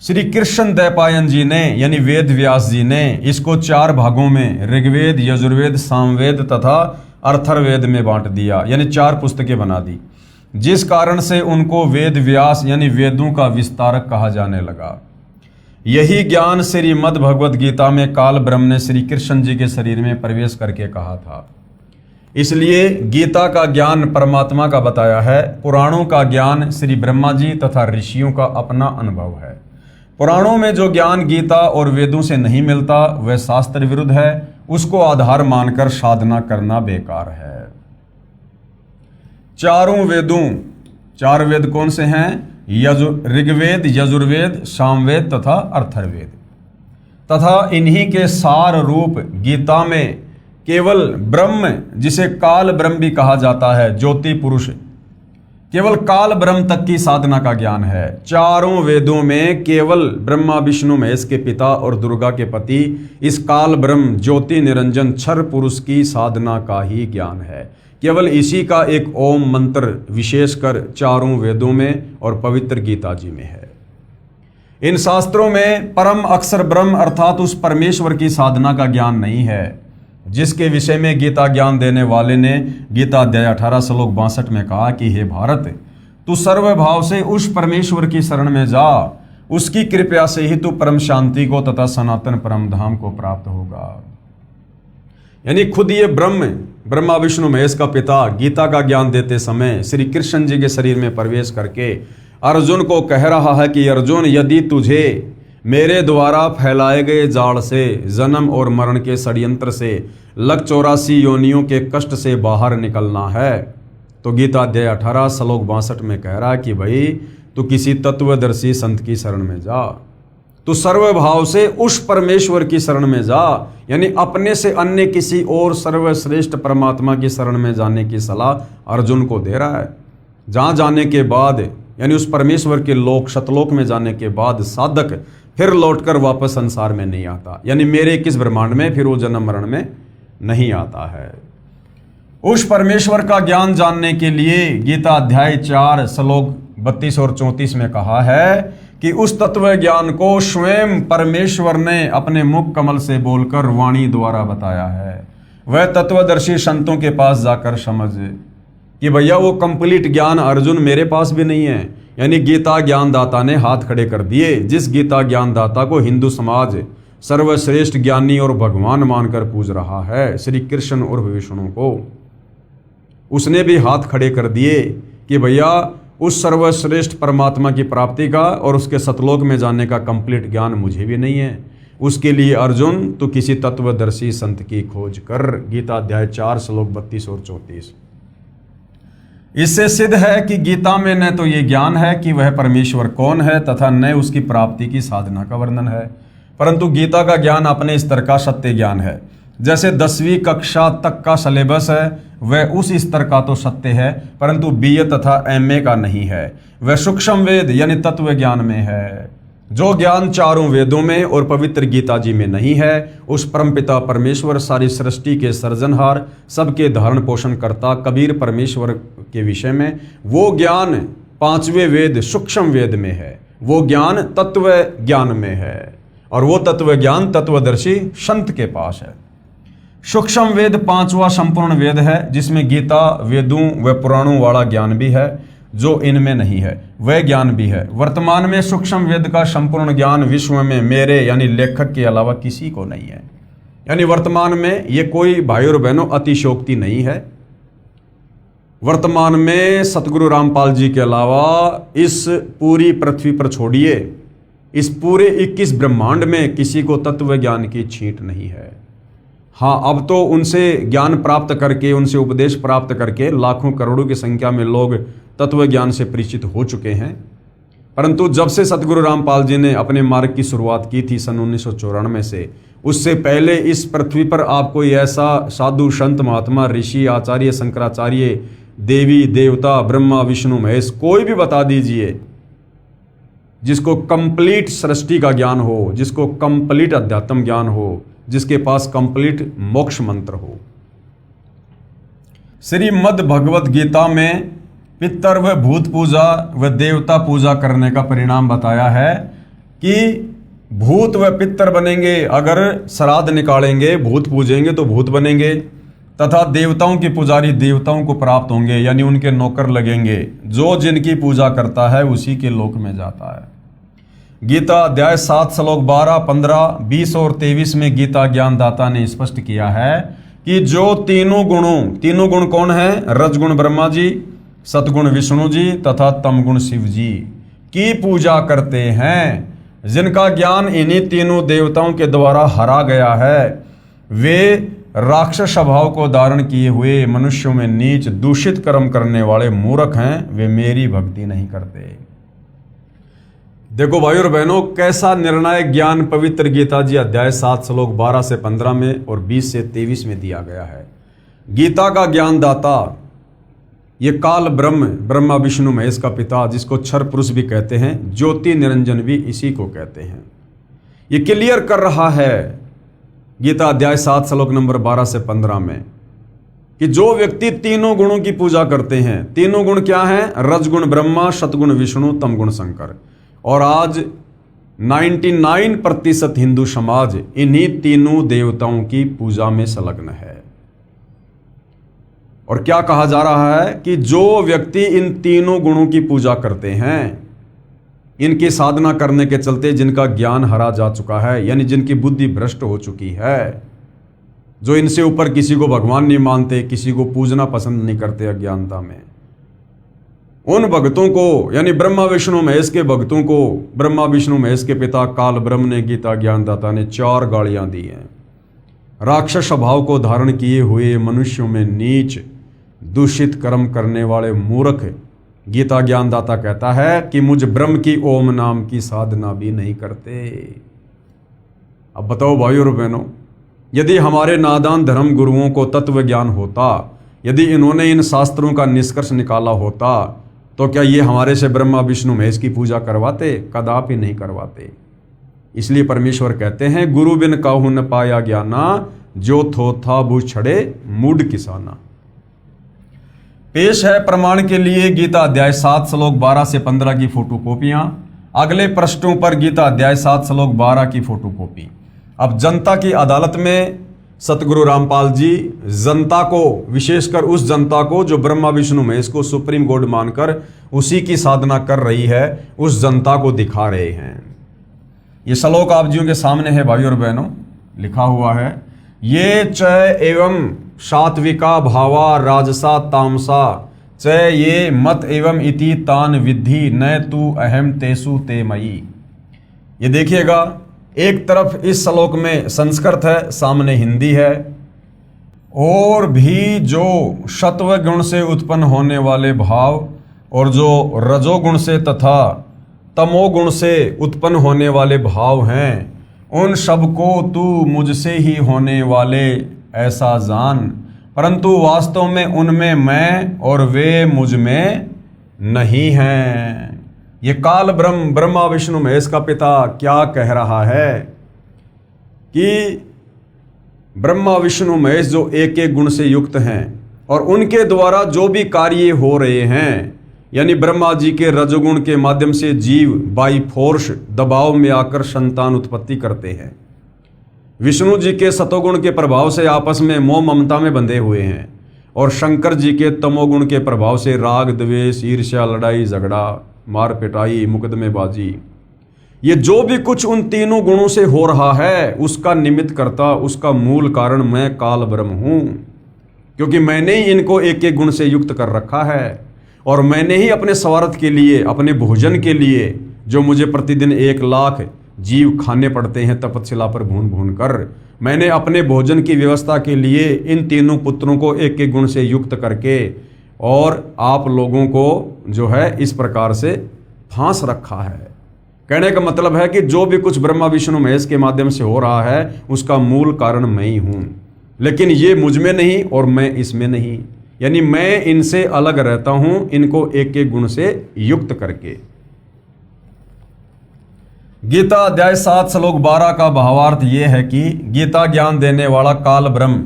[SPEAKER 1] श्री कृष्ण द्वैपायन जी ने यानी वेद व्यास जी ने इसको 4 भागों में ऋग्वेद, यजुर्वेद, सामवेद तथा अथर्ववेद में बांट दिया, यानी 4 पुस्तकें बना दी, जिस कारण से उनको वेद व्यास यानी वेदों का विस्तारक कहा जाने लगा। यही ज्ञान श्रीमद् भगवद गीता में काल ब्रह्म ने श्री कृष्ण जी के शरीर में प्रवेश करके कहा था। इसलिए गीता का ज्ञान परमात्मा का बताया है, पुराणों का ज्ञान श्री ब्रह्मा जी तथा ऋषियों का अपना अनुभव है। पुराणों में जो ज्ञान गीता और वेदों से नहीं मिलता वह शास्त्र विरुद्ध है, उसको आधार मानकर साधना करना बेकार है। चारों वेदों, 4 वेद कौन से हैं? ऋग्वेद, यजुर्वेद, सामवेद तथा अथर्ववेद, तथा इन्हीं के सार रूप गीता में केवल ब्रह्म, जिसे काल ब्रह्म भी कहा जाता है, ज्योति पुरुष, केवल काल ब्रह्म तक की साधना का ज्ञान है। चारों वेदों में केवल ब्रह्मा विष्णु महेश के पिता और दुर्गा के पति इस काल ब्रह्म ज्योति निरंजन क्षर पुरुष की साधना का ही ज्ञान है। केवल इसी का एक ओम मंत्र विशेषकर चारों वेदों में और पवित्र गीता जी में है। इन शास्त्रों में परम अक्षर ब्रह्म अर्थात उस परमेश्वर की साधना का ज्ञान नहीं है, जिसके विषय में गीता ज्ञान देने वाले ने गीता अध्याय 18 श्लोक 62 में कहा कि हे भारत, तू सर्वभाव से उस परमेश्वर की शरण में जा, उसकी कृपा से ही तू परम शांति को तथा सनातन परम धाम को प्राप्त होगा। यानी खुद ये ब्रह्मा विष्णु महेश का पिता गीता का ज्ञान देते समय श्री कृष्ण जी के शरीर में प्रवेश करके अर्जुन को कह रहा है कि अर्जुन, यदि तुझे मेरे द्वारा फैलाए गए जाल से, जन्म और मरण के षड्यंत्र से, लग 84 योनियों के कष्ट से बाहर निकलना है, तो गीता अध्याय 18 श्लोक 62 में कह रहा है कि भाई तू किसी तत्वदर्शी संत की शरण में जा, तू सर्वभाव से उस परमेश्वर की शरण में जा। यानी अपने से अन्य किसी और सर्वश्रेष्ठ परमात्मा की शरण में जाने की सलाह अर्जुन को दे रहा है। जहाँ जाने के बाद यानी उस परमेश्वर के लोक सतलोक में जाने के बाद साधक फिर लौटकर वापस संसार में नहीं आता, यानी मेरे किस ब्रह्मांड में फिर वो जन्म मरण में नहीं आता है। उस परमेश्वर का ज्ञान जानने के लिए गीता अध्याय 4 श्लोक 32 और 34 में कहा है कि उस तत्व ज्ञान को स्वयं परमेश्वर ने अपने मुख कमल से बोलकर वाणी द्वारा बताया है। वह तत्वदर्शी संतों के पास जाकर समझ कि भैया वो कंप्लीट ज्ञान अर्जुन मेरे पास भी नहीं है। यानी गीता ज्ञानदाता ने हाथ खड़े कर दिए। जिस गीता ज्ञानदाता को हिंदू समाज सर्वश्रेष्ठ ज्ञानी और भगवान मानकर पूज रहा है, श्री कृष्ण और विष्णु को, उसने भी हाथ खड़े कर दिए कि भैया उस सर्वश्रेष्ठ परमात्मा की प्राप्ति का और उसके सतलोक में जाने का कंप्लीट ज्ञान मुझे भी नहीं है। उसके लिए अर्जुन तो किसी तत्वदर्शी संत की खोज कर। गीता अध्याय 4 श्लोक 32 और 34। इससे सिद्ध है कि गीता में न तो ये ज्ञान है कि वह परमेश्वर कौन है तथा न उसकी प्राप्ति की साधना का वर्णन है, परंतु गीता का ज्ञान अपने स्तर का सत्य ज्ञान है। जैसे 10वीं कक्षा तक का सिलेबस है वह उस स्तर का तो सत्य है, परंतु बीए तथा एमए का नहीं है। वह सूक्ष्म वेद यानी तत्व ज्ञान में है। जो ज्ञान चारों वेदों में और पवित्र गीता जी में नहीं है, उस परमपिता परमेश्वर सारी सृष्टि के सर्जनहार सबके धारण पोषण करता कबीर परमेश्वर के विषय में वो ज्ञान 5वें वेद सूक्ष्म वेद में है, वो ज्ञान तत्व ज्ञान में है, और वो तत्व ज्ञान तत्वदर्शी संत के पास है। सूक्ष्म वेद 5वां संपूर्ण वेद है, जिसमें गीता वेदों व पुराणों वाला ज्ञान भी है जो इनमें नहीं है, वह ज्ञान भी है। वर्तमान में सूक्ष्म वेद का संपूर्ण ज्ञान विश्व में मेरे यानी लेखक के अलावा किसी को नहीं है। यानी वर्तमान में ये कोई भाई और बहनों अतिशयोक्ति नहीं है। वर्तमान में सतगुरु रामपाल जी के अलावा इस पूरी पृथ्वी पर छोड़िए, इस पूरे 21 ब्रह्मांड में किसी को तत्व ज्ञान की छींट नहीं है। हाँ, अब तो उनसे ज्ञान प्राप्त करके, उनसे उपदेश प्राप्त करके लाखों करोड़ों की संख्या में लोग तत्व ज्ञान से परिचित हो चुके हैं, परंतु जब से सतगुरु रामपाल जी ने अपने मार्ग की शुरुआत की थी सन 1994 से, उससे पहले इस पृथ्वी पर आप कोई ऐसा साधु संत महात्मा ऋषि आचार्य शंकराचार्य देवी देवता ब्रह्मा विष्णु महेश कोई भी बता दीजिए जिसको कंप्लीट सृष्टि का ज्ञान हो, जिसको कंप्लीट अध्यात्म ज्ञान हो, जिसके पास कंप्लीट मोक्ष मंत्र हो। श्रीमद् भगवत गीता में पितर व भूत पूजा व देवता पूजा करने का परिणाम बताया है कि भूत व पितर बनेंगे, अगर श्राद्ध निकालेंगे, भूत पूजेंगे तो भूत बनेंगे, तथा देवताओं के पुजारी देवताओं को प्राप्त होंगे, यानी उनके नौकर लगेंगे। जो जिनकी पूजा करता है उसी के लोक में जाता है। गीता अध्याय 7 श्लोक 12, 15, 20 और 23 में गीता ज्ञानदाता ने स्पष्ट किया है कि जो तीनों गुण कौन है? रजगुण ब्रह्मा जी, सतगुण विष्णु जी तथा तमगुण शिव जी की पूजा करते हैं, जिनका ज्ञान इन्हीं तीनों देवताओं के द्वारा हरा गया है, वे राक्षस स्वभाव को धारण किए हुए मनुष्यों में नीच दूषित कर्म करने वाले मूर्ख हैं, वे मेरी भक्ति नहीं करते। देखो भाई और बहनों, कैसा निर्णायक ज्ञान पवित्र गीता जी अध्याय 7 श्लोक 12 से 15 में और 20 से 23 में दिया गया है। गीता का ज्ञानदाता ये काल ब्रह्म, ब्रह्मा विष्णु महेश का पिता, जिसको क्षर पुरुष भी कहते हैं, ज्योति निरंजन भी इसी को कहते हैं। ये क्लियर कर रहा है गीता अध्याय 7 श्लोक नंबर 12 से 15 में कि जो व्यक्ति तीनों गुणों की पूजा करते हैं, तीनों गुण क्या हैं? रजगुण ब्रह्मा, सतगुण विष्णु, तमगुण शंकर। और आज 99% हिंदू समाज इन्हीं तीनों देवताओं की पूजा में संलग्न है। और क्या कहा जा रहा है कि जो व्यक्ति इन तीनों गुणों की पूजा करते हैं, इनकी साधना करने के चलते जिनका ज्ञान हरा जा चुका है, यानी जिनकी बुद्धि भ्रष्ट हो चुकी है, जो इनसे ऊपर किसी को भगवान नहीं मानते, किसी को पूजना पसंद नहीं करते अज्ञानता में, उन भक्तों को, यानी ब्रह्मा विष्णु महेश के भक्तों को ब्रह्मा विष्णु महेश के पिता काल ब्रह्म ने, गीता ज्ञानदाता ने 4 गालियां दी हैं। राक्षस स्वभाव को धारण किए हुए मनुष्यों में नीच दूषित कर्म करने वाले मूर्ख, गीता ज्ञानदाता कहता है कि मुझ ब्रह्म की ओम नाम की साधना भी नहीं करते। अब बताओ भाइयों और बहनों, यदि हमारे नादान धर्म गुरुओं को तत्व ज्ञान होता, यदि इन्होंने इन शास्त्रों का निष्कर्ष निकाला होता, तो क्या ये हमारे से ब्रह्मा विष्णु महेश की पूजा करवाते? कदापि नहीं करवाते। इसलिए परमेश्वर कहते हैं, गुरु बिन काहू न पाया ज्ञाना, जो थो था बू छड़े मूड किसाना। पेश है प्रमाण के लिए गीता अध्याय 7 श्लोक 12 से 15 की फोटो कॉपियां। अगले पृष्ठों पर गीता अध्याय 7 श्लोक 12 की फोटो कॉपी। अब जनता की अदालत में सतगुरु रामपाल जी जनता को, विशेषकर उस जनता को जो ब्रह्मा विष्णु महेश को सुप्रीम गॉड मानकर उसी की साधना कर रही है, उस जनता को दिखा रहे हैं। ये श्लोक आप जियों के सामने है भाइयों और बहनों, लिखा हुआ है, ये च एवं सात्विका भावा राजसा तामसा च ये मत एवं इति तान विद्धि न तू अहम तेसु ते मयि। ये देखिएगा, एक तरफ इस श्लोक में संस्कृत है, सामने हिंदी है। और भी जो सत्व गुण से उत्पन्न होने वाले भाव और जो रजोगुण से तथा तमोगुण से उत्पन्न होने वाले भाव हैं, उन सबको तू मुझसे ही होने वाले ऐसा जान, परंतु वास्तव में उनमें मैं और वे मुझ में नहीं हैं। ये काल ब्रह्म, ब्रह्मा विष्णु महेश का पिता क्या कह रहा है कि ब्रह्मा विष्णु महेश जो एक एक गुण से युक्त हैं और उनके द्वारा जो भी कार्य हो रहे हैं, यानी ब्रह्मा जी के रजोगुण के माध्यम से जीव बाई फोर्स दबाव में आकर संतान उत्पत्ति करते हैं, विष्णु जी के सतोगुण के प्रभाव से आपस में मोह ममता में बंधे हुए हैं, और शंकर जी के तमोगुण के प्रभाव से राग द्वेष ईर्ष्या लड़ाई झगड़ा मार पिटाई मुकदमेबाजी, ये जो भी कुछ उन तीनों गुणों से हो रहा है, उसका निमित्त करता, उसका मूल कारण मैं काल ब्रह्म हूं, क्योंकि मैंने ही इनको एक एक गुण से युक्त कर रखा है। और मैंने ही अपने स्वार्थ के लिए, अपने भोजन के लिए, जो मुझे प्रतिदिन 1 लाख जीव खाने पड़ते हैं तपस्या पर भून भून कर, मैंने अपने भोजन की व्यवस्था के लिए इन तीनों पुत्रों को एक एक गुण से युक्त करके और आप लोगों को जो है इस प्रकार से फांस रखा है। कहने का मतलब है कि जो भी कुछ ब्रह्मा विष्णु महेश के माध्यम से हो रहा है, उसका मूल कारण मैं ही हूं, लेकिन ये मुझ में नहीं और मैं इसमें नहीं, यानी मैं इनसे अलग रहता हूं, इनको एक एक गुण से युक्त करके। गीता अध्याय 7 श्लोक 12 का भावार्थ ये है कि गीता ज्ञान देने वाला काल ब्रह्म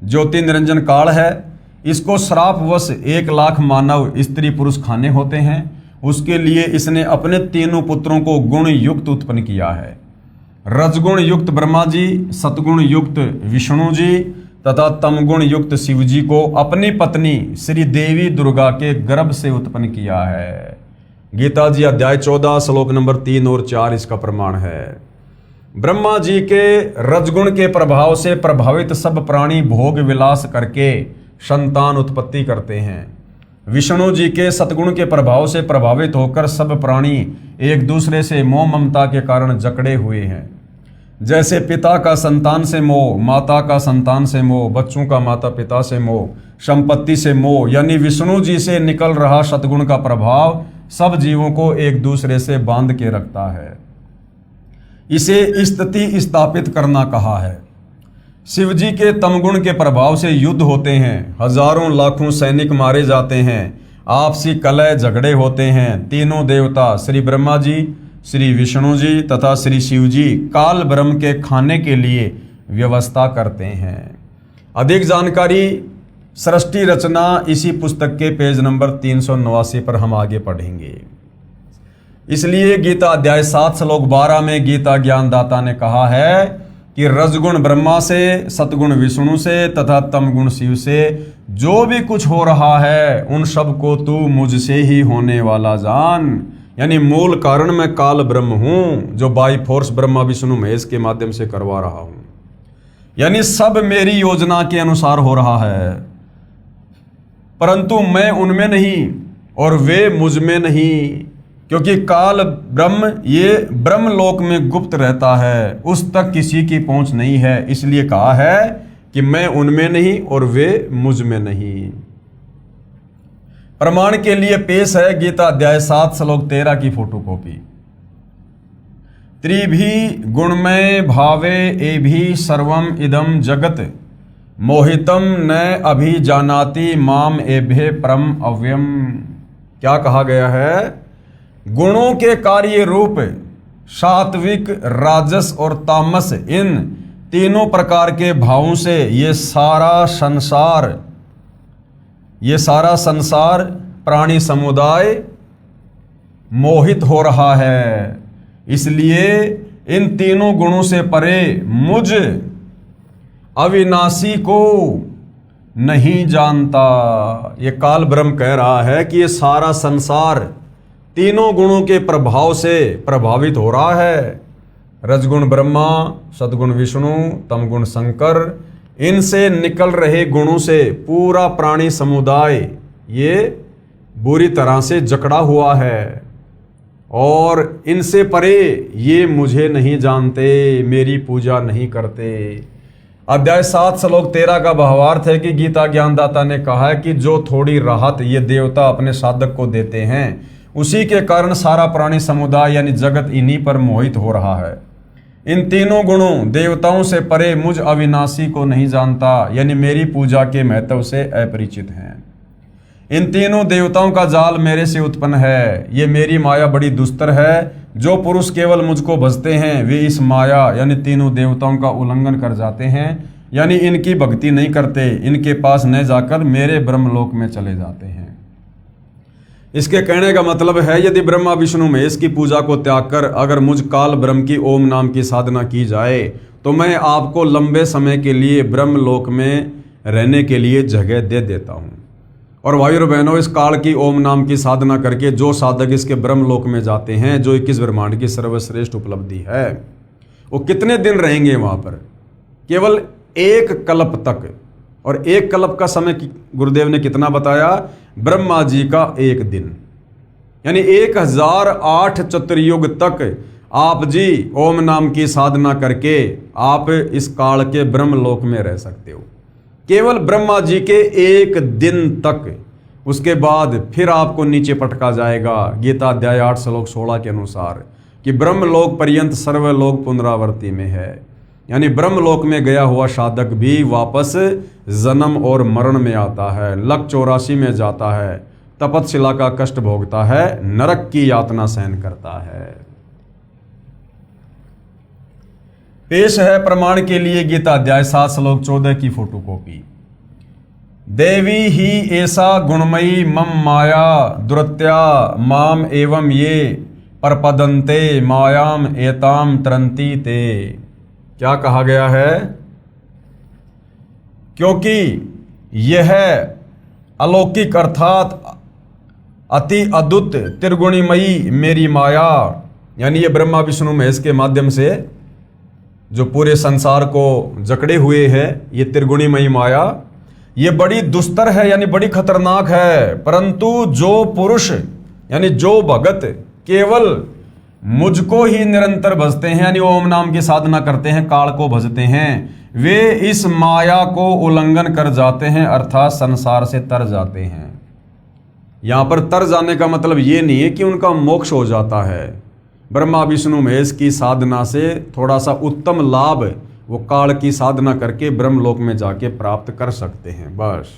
[SPEAKER 1] ज्योति निरंजन काल है, इसको श्रापवश 1 लाख मानव स्त्री पुरुष खाने होते हैं, उसके लिए इसने अपने तीनों पुत्रों को गुण युक्त उत्पन्न किया है। रजगुण युक्त ब्रह्मा जी, सतगुण युक्त विष्णु जी तथा तमगुण युक्त शिव जी को अपनी पत्नी श्री देवी दुर्गा के गर्भ से उत्पन्न किया है। गीता जी अध्याय 14 श्लोक नंबर 3 और 4 इसका प्रमाण है। ब्रह्मा जी के रजगुण के प्रभाव से प्रभावित सब प्राणी भोग विलास करके संतान उत्पत्ति करते हैं। विष्णु जी के सतगुण के प्रभाव से प्रभावित होकर सब प्राणी एक दूसरे से मोह ममता के कारण जकड़े हुए हैं। जैसे पिता का संतान से मोह, माता का संतान से मोह, बच्चों का माता पिता से मोह, संपत्ति से मोह, यानी विष्णु जी से निकल रहा सतगुण का प्रभाव सब जीवों को एक दूसरे से बांध के रखता है। इसे स्थिति स्थापित करना कहा है। शिव जी के तमगुण के प्रभाव से युद्ध होते हैं, हजारों लाखों सैनिक मारे जाते हैं, आपसी कलह झगड़े होते हैं। तीनों देवता श्री ब्रह्मा जी, श्री विष्णु जी तथा श्री शिव जी काल ब्रह्म के खाने के लिए व्यवस्था करते हैं। अधिक जानकारी सृष्टि रचना इसी पुस्तक के पेज नंबर 389 पर हम आगे पढ़ेंगे। इसलिए गीता अध्याय 7 श्लोक 12 में गीता ज्ञानदाता ने कहा है कि रजगुण ब्रह्मा से, सतगुण विष्णु से तथा तमगुण शिव से जो भी कुछ हो रहा है उन सब को तू मुझसे ही होने वाला जान। यानी मूल कारण मैं काल ब्रह्म हूं जो बाई फोर्स ब्रह्मा विष्णु महेश के माध्यम से करवा रहा हूं। यानी सब मेरी योजना के अनुसार हो रहा है, परंतु मैं उनमें नहीं और वे मुझ में नहीं, क्योंकि काल ब्रह्म ये ब्रह्म लोक में गुप्त रहता है, उस तक किसी की पहुंच नहीं है। इसलिए कहा है कि मैं उनमें नहीं और वे मुझ में नहीं। प्रमाण के लिए पेश है गीता अध्याय 7 श्लोक 13 की फोटोकॉपी। त्रिभी गुणमय भावे एभि सर्वम इदम जगत मोहितम न अभि जानाति माम एभे परम अव्यम। क्या कहा गया है? गुणों के कार्य रूप सात्विक, राजस और तामस, इन तीनों प्रकार के भावों से ये सारा संसार प्राणी समुदाय मोहित हो रहा है। इसलिए इन तीनों गुणों से परे मुझ अविनाशी को नहीं जानता। ये काल ब्रह्म कह रहा है कि ये सारा संसार तीनों गुणों के प्रभाव से प्रभावित हो रहा है। रजगुण ब्रह्मा, सदगुण विष्णु, तमगुण शंकर, इनसे निकल रहे गुणों से पूरा प्राणी समुदाय ये बुरी तरह से जकड़ा हुआ है और इनसे परे ये मुझे नहीं जानते, मेरी पूजा नहीं करते। अध्याय 7 श्लोक 13 का भावार्थ है कि गीता ज्ञानदाता ने कहा है कि जो थोड़ी राहत ये देवता अपने साधक को देते हैं उसी के कारण सारा प्राणी समुदाय यानी जगत इन्हीं पर मोहित हो रहा है। इन तीनों गुणों देवताओं से परे मुझ अविनाशी को नहीं जानता, यानी मेरी पूजा के महत्व से अपरिचित हैं। इन तीनों देवताओं का जाल मेरे से उत्पन्न है। ये मेरी माया बड़ी दुस्तर है। जो पुरुष केवल मुझको भजते हैं वे इस माया यानी तीनों देवताओं का उल्लंघन कर जाते हैं, यानी इनकी भक्ति नहीं करते, इनके पास न जाकर मेरे ब्रह्मलोक में चले जाते हैं। इसके कहने का मतलब है यदि ब्रह्मा विष्णु महेश की पूजा को त्याग कर अगर मुझ काल ब्रह्म की ओम नाम की साधना की जाए तो मैं आपको लंबे समय के लिए ब्रह्मलोक में रहने के लिए जगह दे देता हूँ। और भाइयों बहनों, इस काल की ओम नाम की साधना करके जो साधक इसके ब्रह्मलोक में जाते हैं, जो 21 ब्रह्मांड की सर्वश्रेष्ठ उपलब्धि है, वो कितने दिन रहेंगे वहाँ पर? केवल 1 कल्प तक। और 1 कल्प का समय गुरुदेव ने कितना बताया? ब्रह्मा जी का 1 दिन, यानी 1008 चतुर्युग तक आप जी ओम नाम की साधना करके आप इस काल के ब्रह्मलोक में रह सकते हो, केवल ब्रह्मा जी के 1 दिन तक। उसके बाद फिर आपको नीचे पटका जाएगा गीता अध्याय 8 श्लोक 16 के अनुसार कि ब्रह्मलोक पर्यंत सर्वलोक पुनरावर्ती में है, यानी ब्रह्मलोक में गया हुआ साधक भी वापस जन्म और मरण में आता है, लक 84 में जाता है, तपतशिला का कष्ट भोगता है, नरक की यातना सहन करता है। पेश है प्रमाण के लिए गीता अध्याय 7 श्लोक 14 की फोटोकॉपी। देवी ही ऐसा गुणमयी मम माया दुरत्या माम एवं ये परपदंते मायाम एताम तरंती ते। क्या कहा गया है? क्योंकि यह अलौकिक अर्थात अति अद्भुत त्रिगुणीमयी मेरी माया, यानी ये ब्रह्मा विष्णु महेश के माध्यम से जो पूरे संसार को जकड़े हुए है, ये त्रिगुणीमयी माया ये बड़ी दुस्तर है, यानी बड़ी खतरनाक है। परंतु जो पुरुष यानी जो भगत केवल मुझको ही निरंतर भजते हैं, यानी ओम नाम की साधना करते हैं, काल को भजते हैं, वे इस माया को उल्लंघन कर जाते हैं, अर्थात संसार से तर जाते हैं। यहां पर तर जाने का मतलब ये नहीं है कि उनका मोक्ष हो जाता है। ब्रह्मा विष्णु महेश की साधना से थोड़ा सा उत्तम लाभ वो काल की साधना करके ब्रह्मलोक में जाके प्राप्त कर सकते हैं। बस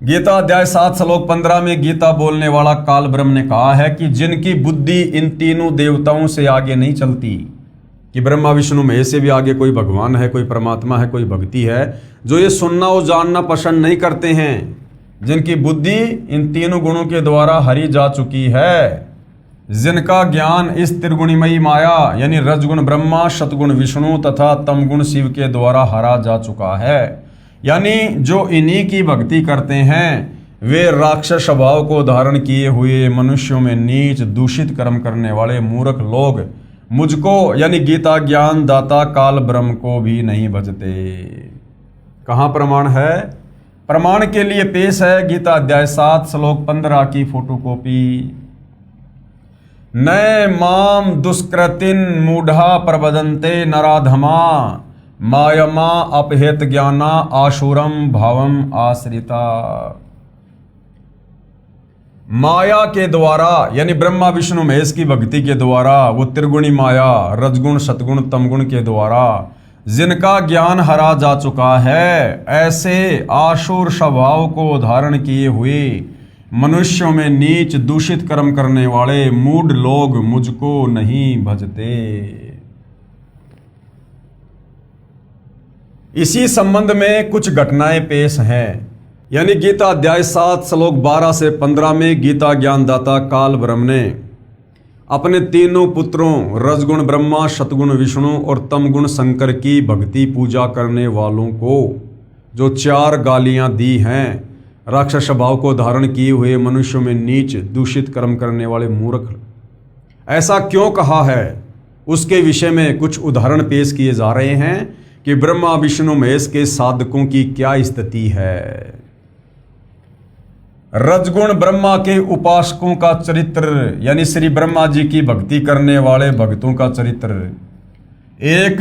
[SPEAKER 1] गीता अध्याय 7 श्लोक 15 में गीता बोलने वाला काल ब्रह्म ने कहा है कि जिनकी बुद्धि इन तीनों देवताओं से आगे नहीं चलती, कि ब्रह्मा विष्णु महेश से भी आगे कोई भगवान है, कोई परमात्मा है, कोई भक्ति है, जो ये सुनना और जानना पसंद नहीं करते हैं, जिनकी बुद्धि इन तीनों गुणों के द्वारा हरी जा चुकी है, जिनका ज्ञान इस त्रिगुणमयी माया यानी रजगुण ब्रह्मा, सतगुण विष्णु तथा तमगुण शिव के द्वारा हरा जा चुका है, यानी जो इन्हीं की भक्ति करते हैं वे राक्षस स्वभाव को धारण किए हुए मनुष्यों में नीच दूषित कर्म करने वाले मूर्ख लोग मुझको यानी गीता ज्ञान दाता काल ब्रह्म को भी नहीं भजते। कहाँ प्रमाण है? प्रमाण के लिए पेश है गीता अध्याय 7 श्लोक 15 की फोटोकॉपी। नए माम दुष्कृतिन मूढ़ा प्रबदन्ते नराधमा मायमा अपहेत ज्ञाना आशुरम भावम आश्रिता। माया के द्वारा यानी ब्रह्मा विष्णु महेश की भक्ति के द्वारा, वो त्रिगुणी माया रजगुण सतगुण तमगुण के द्वारा जिनका ज्ञान हरा जा चुका है, ऐसे आशुर स्वभाव को धारण किए हुए मनुष्यों में नीच दूषित कर्म करने वाले मूढ़ लोग मुझको नहीं भजते। इसी संबंध में कुछ घटनाएं पेश हैं, यानी गीता अध्याय 7 श्लोक 12 से 15 में गीता ज्ञानदाता काल ब्रह्म ने अपने तीनों पुत्रों रजगुण ब्रह्मा, सतगुण विष्णु और तमगुण शंकर की भक्ति पूजा करने वालों को जो 4 गालियां दी हैं, राक्षस स्वभाव को धारण किए हुए मनुष्यों में नीच दूषित कर्म करने वाले मूर्ख, ऐसा क्यों कहा है उसके विषय में कुछ उदाहरण पेश किए जा रहे हैं कि ब्रह्मा विष्णु महेश के साधकों की क्या स्थिति है। रजगुण ब्रह्मा के उपासकों का चरित्र यानी श्री ब्रह्मा जी की भक्ति करने वाले भक्तों का चरित्र। एक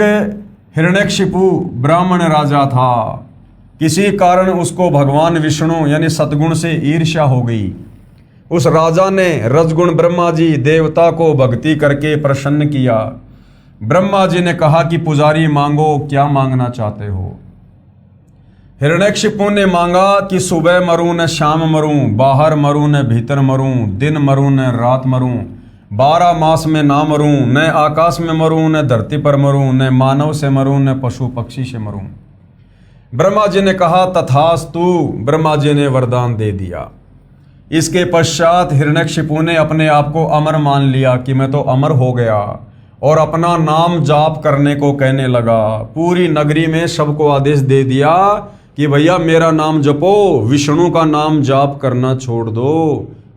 [SPEAKER 1] हिरण्यकशिपु ब्राह्मण राजा था, किसी कारण उसको भगवान विष्णु यानी सतगुण से ईर्ष्या हो गई। उस राजा ने रजगुण ब्रह्मा जी देवता को भक्ति करके प्रसन्न किया। ब्रह्मा जी ने कहा कि पुजारी मांगो, क्या मांगना चाहते हो? हिरण्यकशिपु ने मांगा कि सुबह मरूं न शाम मरूं, बाहर मरूं न भीतर मरूं, दिन मरूं न रात मरूं, 12 मास में ना मरूं, न आकाश में मरूं न धरती पर मरूं, न मानव से मरूं न पशु पक्षी से मरूं। ब्रह्मा जी ने कहा तथास्तु। ब्रह्मा जी ने वरदान दे दिया। इसके पश्चात हिरण्यकशिपु ने अपने आप को अमर मान लिया कि मैं तो अमर हो गया, और अपना नाम जाप करने को कहने लगा। पूरी नगरी में सबको आदेश दे दिया कि भैया मेरा नाम जपो, विष्णु का नाम जाप करना छोड़ दो।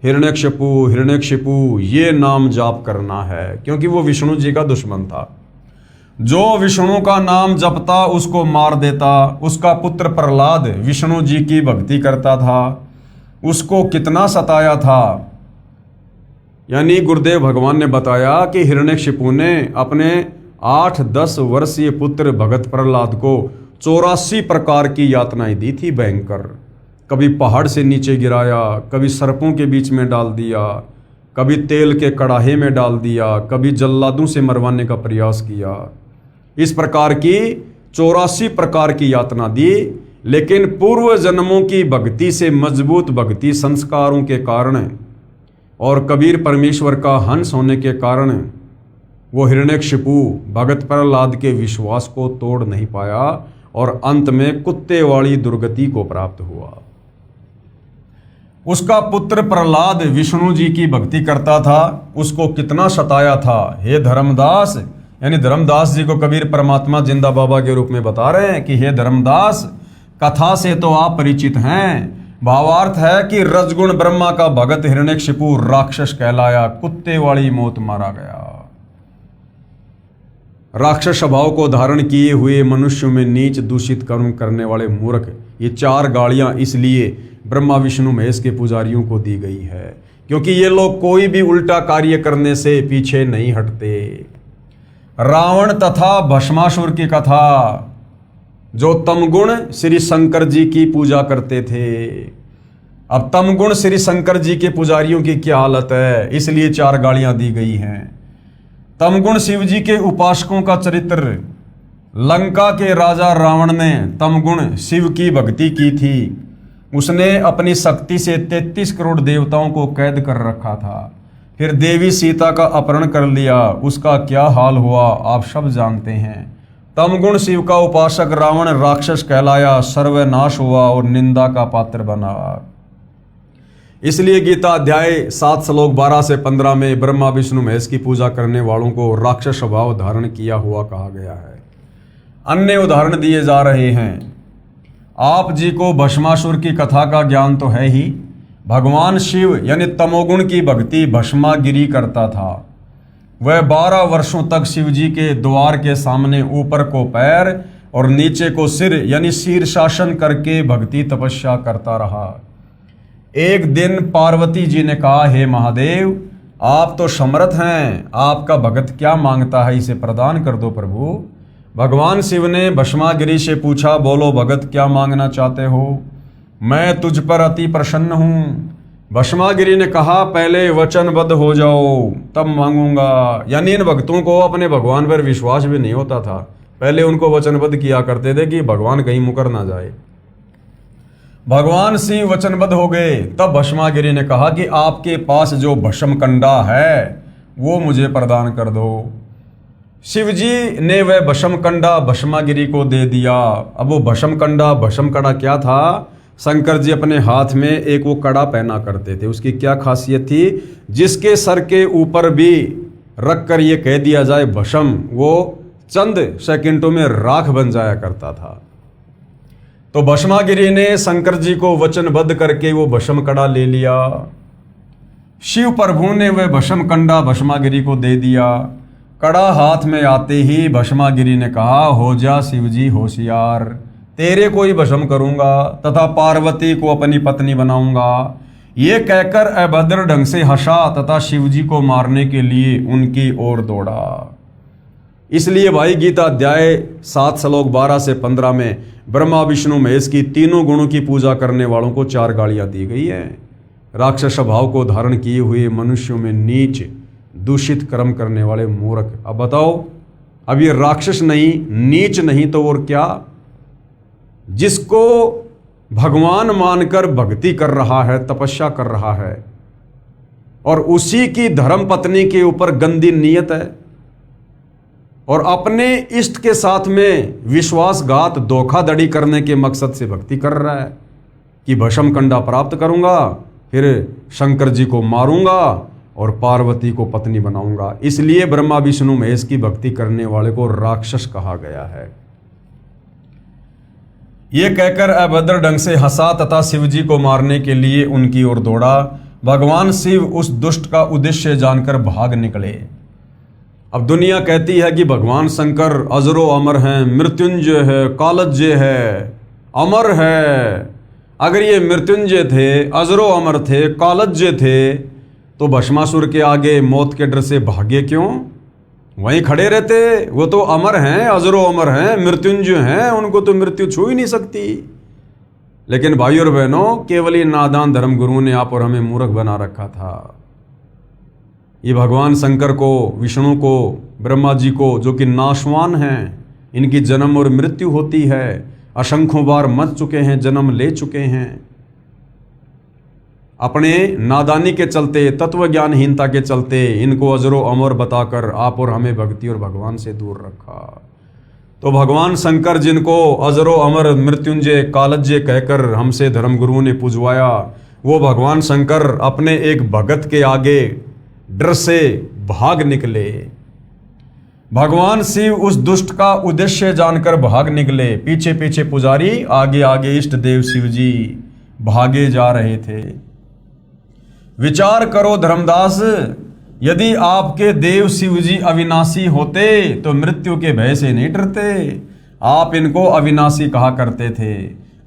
[SPEAKER 1] हिरण्यकशिपु हिरण्यकशिपु ये नाम जाप करना है, क्योंकि वो विष्णु जी का दुश्मन था। जो विष्णु का नाम जपता उसको मार देता। उसका पुत्र प्रहलाद विष्णु जी की भक्ति करता था, उसको कितना सताया था। यानी गुरुदेव भगवान ने बताया कि हिरण्यकशिपु ने अपने 8-10 वर्षीय पुत्र भगत प्रहलाद को 84 प्रकार की यातनाएं दी थी भयंकर। कभी पहाड़ से नीचे गिराया, कभी सर्पों के बीच में डाल दिया, कभी तेल के कड़ाहे में डाल दिया, कभी जल्लादों से मरवाने का प्रयास किया। इस प्रकार की 84 प्रकार की यातना दी, लेकिन पूर्व जन्मों की भक्ति से मजबूत भक्ति संस्कारों के कारण और कबीर परमेश्वर का हंस होने के कारण वो हिरण्यकशिपु भगत प्रहलाद के विश्वास को तोड़ नहीं पाया और अंत में कुत्ते वाली दुर्गति को प्राप्त हुआ। उसका पुत्र प्रहलाद विष्णु जी की भक्ति करता था, उसको कितना सताया था। हे धर्मदास, यानी धर्मदास जी को कबीर परमात्मा जिंदा बाबा के रूप में बता रहे हैं कि हे धर्मदास, कथा से तो आप परिचित हैं। भावार्थ है कि रजगुण ब्रह्मा का भगत हिरण्यकशिपु राक्षस कहलाया, कुत्ते वाली मौत मारा गया। राक्षस स्वभाव को धारण किए हुए मनुष्यों में नीच दूषित कर्म करने वाले मूर्ख, ये 4 गालियां इसलिए ब्रह्मा विष्णु महेश के पुजारियों को दी गई है क्योंकि ये लोग कोई भी उल्टा कार्य करने से पीछे नहीं हटते। रावण तथा भस्मासुर की कथा, जो तमगुण श्री शंकर जी की पूजा करते थे। अब तमगुण श्री शंकर जी के पुजारियों की क्या हालत है, इसलिए 4 गालियां दी गई हैं। तमगुण शिव जी के उपासकों का चरित्र। लंका के राजा रावण ने तमगुण शिव की भक्ति की थी। उसने अपनी शक्ति से 33 करोड़ देवताओं को कैद कर रखा था। फिर देवी सीता का अपहरण कर लिया। उसका क्या हाल हुआ आप सब जानते हैं। तमगुण शिव का उपासक रावण राक्षस कहलाया, सर्वनाश हुआ और निंदा का पात्र बना। इसलिए गीता अध्याय 7 श्लोक 12 से 15 में ब्रह्मा विष्णु महेश की पूजा करने वालों को राक्षस स्वभाव धारण किया हुआ कहा गया है। अन्य उदाहरण दिए जा रहे हैं। आप जी को भस्मासुर की कथा का ज्ञान तो है ही। भगवान शिव यानी तमोगुण की भक्ति भस्मागिरी करता था। वह 12 वर्षों तक शिव जी के द्वार के सामने ऊपर को पैर और नीचे को सिर यानी शीर्षासन करके भक्ति तपस्या करता रहा। एक दिन पार्वती जी ने कहा, हे महादेव, आप तो समर्थ हैं, आपका भगत क्या मांगता है, इसे प्रदान कर दो प्रभु। भगवान शिव ने भस्मागिरी से पूछा, बोलो भगत क्या मांगना चाहते हो, मैं तुझ पर अति प्रसन्न हूँ। भस्मागिरी ने कहा, पहले वचनबद्ध हो जाओ तब मांगूंगा। यानी इन भक्तों को अपने भगवान पर विश्वास भी नहीं होता था। पहले उनको वचनबद्ध किया करते थे कि भगवान कहीं मुकर ना जाए। भगवान शिव वचनबद्ध हो गए। तब भस्मागिरी ने कहा कि आपके पास जो भस्म कंडा है वो मुझे प्रदान कर दो। शिव जी ने वह भस्म कंडा भस्मागिरी को दे दिया। अब वो भस्म कंडा भस्म कड़ा क्या था? शंकर जी अपने हाथ में एक वो कड़ा पहना करते थे। उसकी क्या खासियत थी? जिसके सर के ऊपर भी रख कर ये कह दिया जाए भस्म, वो चंद सेकंडों में राख बन जाया करता था। तो भस्मागिरी ने शंकर जी को वचनबद्ध करके वो भस्म कड़ा ले लिया। शिव प्रभु ने वह भस्म कंडा भस्मागिरी को दे दिया। कड़ा हाथ में आते ही भस्मागिरी ने कहा, हो जा शिव जी होशियार, तेरे को ही भस्म करूंगा तथा पार्वती को अपनी पत्नी बनाऊंगा। ये कहकर अभद्र ढंग से हंसा तथा शिव जी को मारने के लिए उनकी ओर दौड़ा। इसलिए भाई गीता अध्याय 7 श्लोक 12 से 15 में ब्रह्मा विष्णु महेश की तीनों गुणों की पूजा करने वालों को 4 गालियां दी गई हैं। राक्षस स्वभाव को धारण किए हुए मनुष्यों में नीच दूषित कर्म करने वाले मूर्ख। अब बताओ, अब ये राक्षस नहीं, नीच नहीं तो और क्या? जिसको भगवान मानकर भक्ति कर रहा है, तपस्या कर रहा है, और उसी की धर्म पत्नी के ऊपर गंदी नीयत है और अपने इष्ट के साथ में विश्वासघात धोखाधड़ी करने के मकसद से भक्ति कर रहा है कि भस्म कंडा प्राप्त करूंगा, फिर शंकर जी को मारूंगा और पार्वती को पत्नी बनाऊंगा। इसलिए ब्रह्मा विष्णु महेश की भक्ति करने वाले को राक्षस कहा गया है। यह कहकर अभद्र ढंग से हंसा तथा शिव जी को मारने के लिए उनकी ओर दौड़ा। भगवान शिव उस दुष्ट का उद्देश्य जानकर भाग निकले। अब दुनिया कहती है कि भगवान शंकर अजरो अमर हैं, मृत्युंजय है, कालज्य है, अमर है। अगर ये मृत्युंजय थे, अजरो अमर थे, कालज्य थे, तो भस्मासुर के आगे मौत के डर से भागे क्यों? वहीं खड़े रहते। वो तो अमर हैं, अजरो अमर हैं, मृत्युंजय हैं, उनको तो मृत्यु छू ही नहीं सकती। लेकिन भाइयों और बहनों, केवल ये नादान धर्मगुरुओं ने आप और हमें मूर्ख बना रखा था। ये भगवान शंकर को, विष्णु को, ब्रह्मा जी को, जो कि नाशवान हैं, इनकी जन्म और मृत्यु होती है, असंख्यों बार मर चुके हैं, जन्म ले चुके हैं, अपने नादानी के चलते, तत्व ज्ञानहीनता के चलते इनको अजरो अमर बताकर आप और हमें भक्ति और भगवान से दूर रखा। तो भगवान शंकर जिनको अजरो अमर, मृत्युंजय, कालज्य कहकर हमसे धर्मगुरुओं ने पूजवाया, वो भगवान शंकर अपने एक भगत के आगे डर से भाग निकले। भगवान शिव उस दुष्ट का उद्देश्य जानकर भाग निकले। पीछे पीछे पुजारी, आगे आगे इष्ट देव शिव जी भागे जा रहे थे। विचार करो धर्मदास, यदि आपके देव शिव जी अविनाशी होते तो मृत्यु के भय से नहीं डरते। आप इनको अविनाशी कहा करते थे।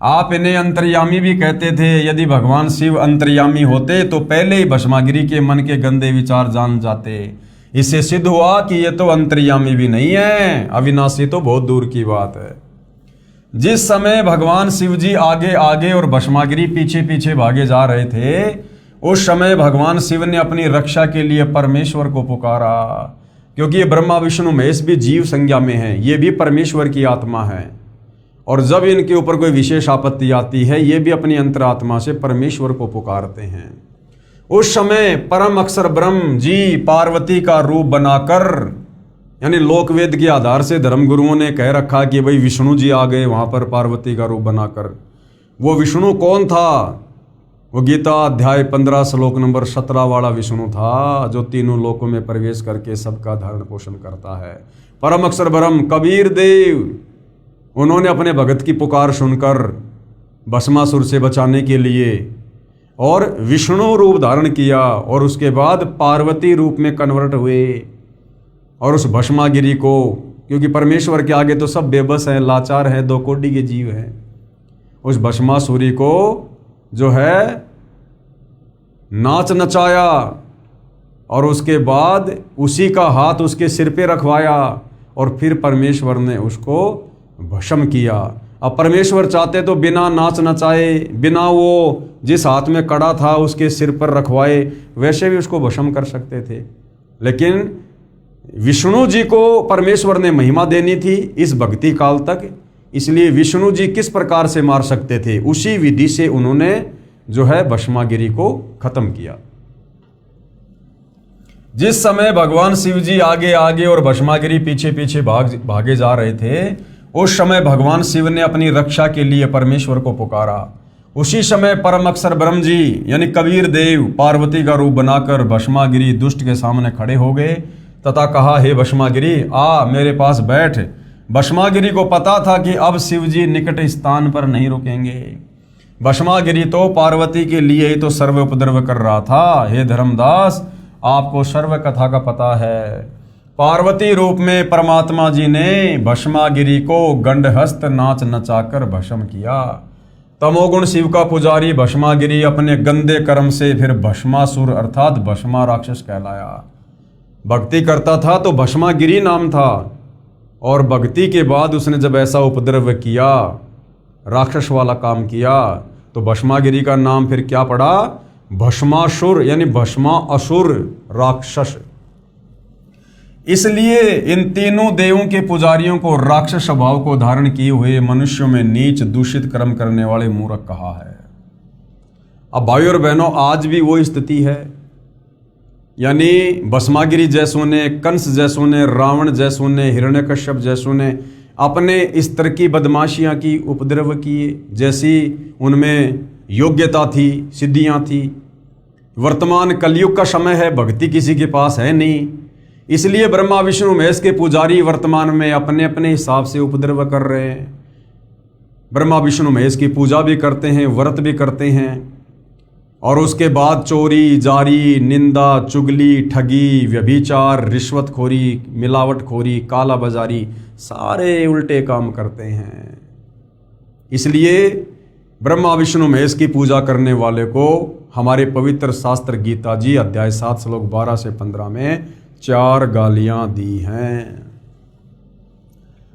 [SPEAKER 1] आप इन्हें अंतर्यामी भी कहते थे। यदि भगवान शिव अंतर्यामी होते तो पहले ही भस्मागिरी के मन के गंदे विचार जान जाते। इससे सिद्ध हुआ कि ये तो अंतर्यामी भी नहीं है, अविनाशी तो बहुत दूर की बात है। जिस समय भगवान शिव जी आगे आगे और भस्मागिरी पीछे पीछे भागे जा रहे थे, उस समय भगवान शिव ने अपनी रक्षा के लिए परमेश्वर को पुकारा। क्योंकि ये ब्रह्मा विष्णु महेश भी जीव संज्ञा में हैं, ये भी परमेश्वर की आत्मा है। और जब इनके ऊपर कोई विशेष आपत्ति आती है, ये भी अपनी अंतरात्मा से परमेश्वर को पुकारते हैं। उस समय परम अक्षर ब्रह्म जी पार्वती का रूप बनाकर, यानी लोकवेद के आधार से धर्मगुरुओं ने कह रखा कि भाई विष्णु जी आ गए वहां पर पार्वती का रूप बनाकर। वो विष्णु कौन था? वो गीता अध्याय 15 श्लोक नंबर 17 वाला विष्णु था, जो तीनों लोकों में प्रवेश करके सबका धारण पोषण करता है। परम अक्षर ब्रह्म कबीर देव, उन्होंने अपने भगत की पुकार सुनकर भस्मासुर से बचाने के लिए और विष्णु रूप धारण किया, और उसके बाद पार्वती रूप में कन्वर्ट हुए और उस भस्मागिरी को, क्योंकि परमेश्वर के आगे तो सब बेबस हैं, लाचार हैं, दो कोटि के जीव हैं, उस भस्मासुरी को जो है नाच नचाया और उसके बाद उसी का हाथ उसके सिर पे रखवाया और फिर परमेश्वर ने उसको भस्म किया। अब परमेश्वर चाहते तो बिना नाच नचाए, बिना वो जिस हाथ में कड़ा था उसके सिर पर रखवाए, वैसे भी उसको भस्म कर सकते थे। लेकिन विष्णु जी को परमेश्वर ने महिमा देनी थी इस भक्ति काल तक, इसलिए विष्णु जी किस प्रकार से मार सकते थे, उसी विधि से उन्होंने जो है भस्मागिरी को खत्म किया। जिस समय भगवान शिव जी आगे आगे और भस्मागिरी पीछे पीछे भागे जा रहे थे, उस समय भगवान शिव ने अपनी रक्षा के लिए परमेश्वर को पुकारा। उसी समय परम अक्षर ब्रह्म जी यानी कबीर देव पार्वती का रूप बनाकर भस्मागिरी दुष्ट के सामने खड़े हो गए तथा कहा, हे भस्मागिरी आ मेरे पास बैठ। भस्मागिरी को पता था कि अब शिव जी निकट स्थान पर नहीं रुकेंगे। भस्मागिरी तो पार्वती के लिए ही तो सर्व उपद्रव कर रहा था। हे धर्मदास, आपको सर्व कथा का पता है। पार्वती रूप में परमात्मा जी ने भस्मागिरी को गंडहस्त नाच नचाकर भस्म किया। तमोगुण शिव का पुजारी भस्मागिरी अपने गंदे कर्म से फिर भस्मासुर अर्थात भस्मा राक्षस कहलाया। भक्ति करता था तो भस्मागिरी नाम था, और भक्ति के बाद उसने जब ऐसा उपद्रव किया, राक्षस वाला काम किया, तो भस्मागिरी का नाम फिर क्या पड़ा? भस्मासुर यानी भस्मा असुर राक्षस। इसलिए इन तीनों देवों के पुजारियों को राक्षस स्वभाव को धारण किए हुए मनुष्यों में नीच दूषित कर्म करने वाले मूर्ख कहा है। अब भाइयों और बहनों, आज भी वो स्थिति है, यानी भस्मागिरी जैसों ने, कंस जैसों ने, रावण जैसों ने, हिरण्यकश्यप जैसों ने अपने स्तर की बदमाशियां की, उपद्रव किए, जैसी उनमें योग्यता थी, सिद्धियां थी। वर्तमान कलयुग का समय है, भक्ति किसी के पास है नहीं, इसलिए ब्रह्मा विष्णु महेश के पुजारी वर्तमान में अपने अपने हिसाब से उपद्रव कर रहे हैं। ब्रह्मा विष्णु महेश की पूजा भी करते हैं, व्रत भी करते हैं, और उसके बाद चोरी, जारी, निंदा, चुगली, ठगी, व्यभिचार, रिश्वतखोरी, मिलावटखोरी, काला बाजारी, सारे उल्टे काम करते हैं। इसलिए ब्रह्मा विष्णु महेश की पूजा करने वाले को हमारे पवित्र शास्त्र गीता जी अध्याय 7 श्लोक 12 से 15 में 4 गालियां दी हैं।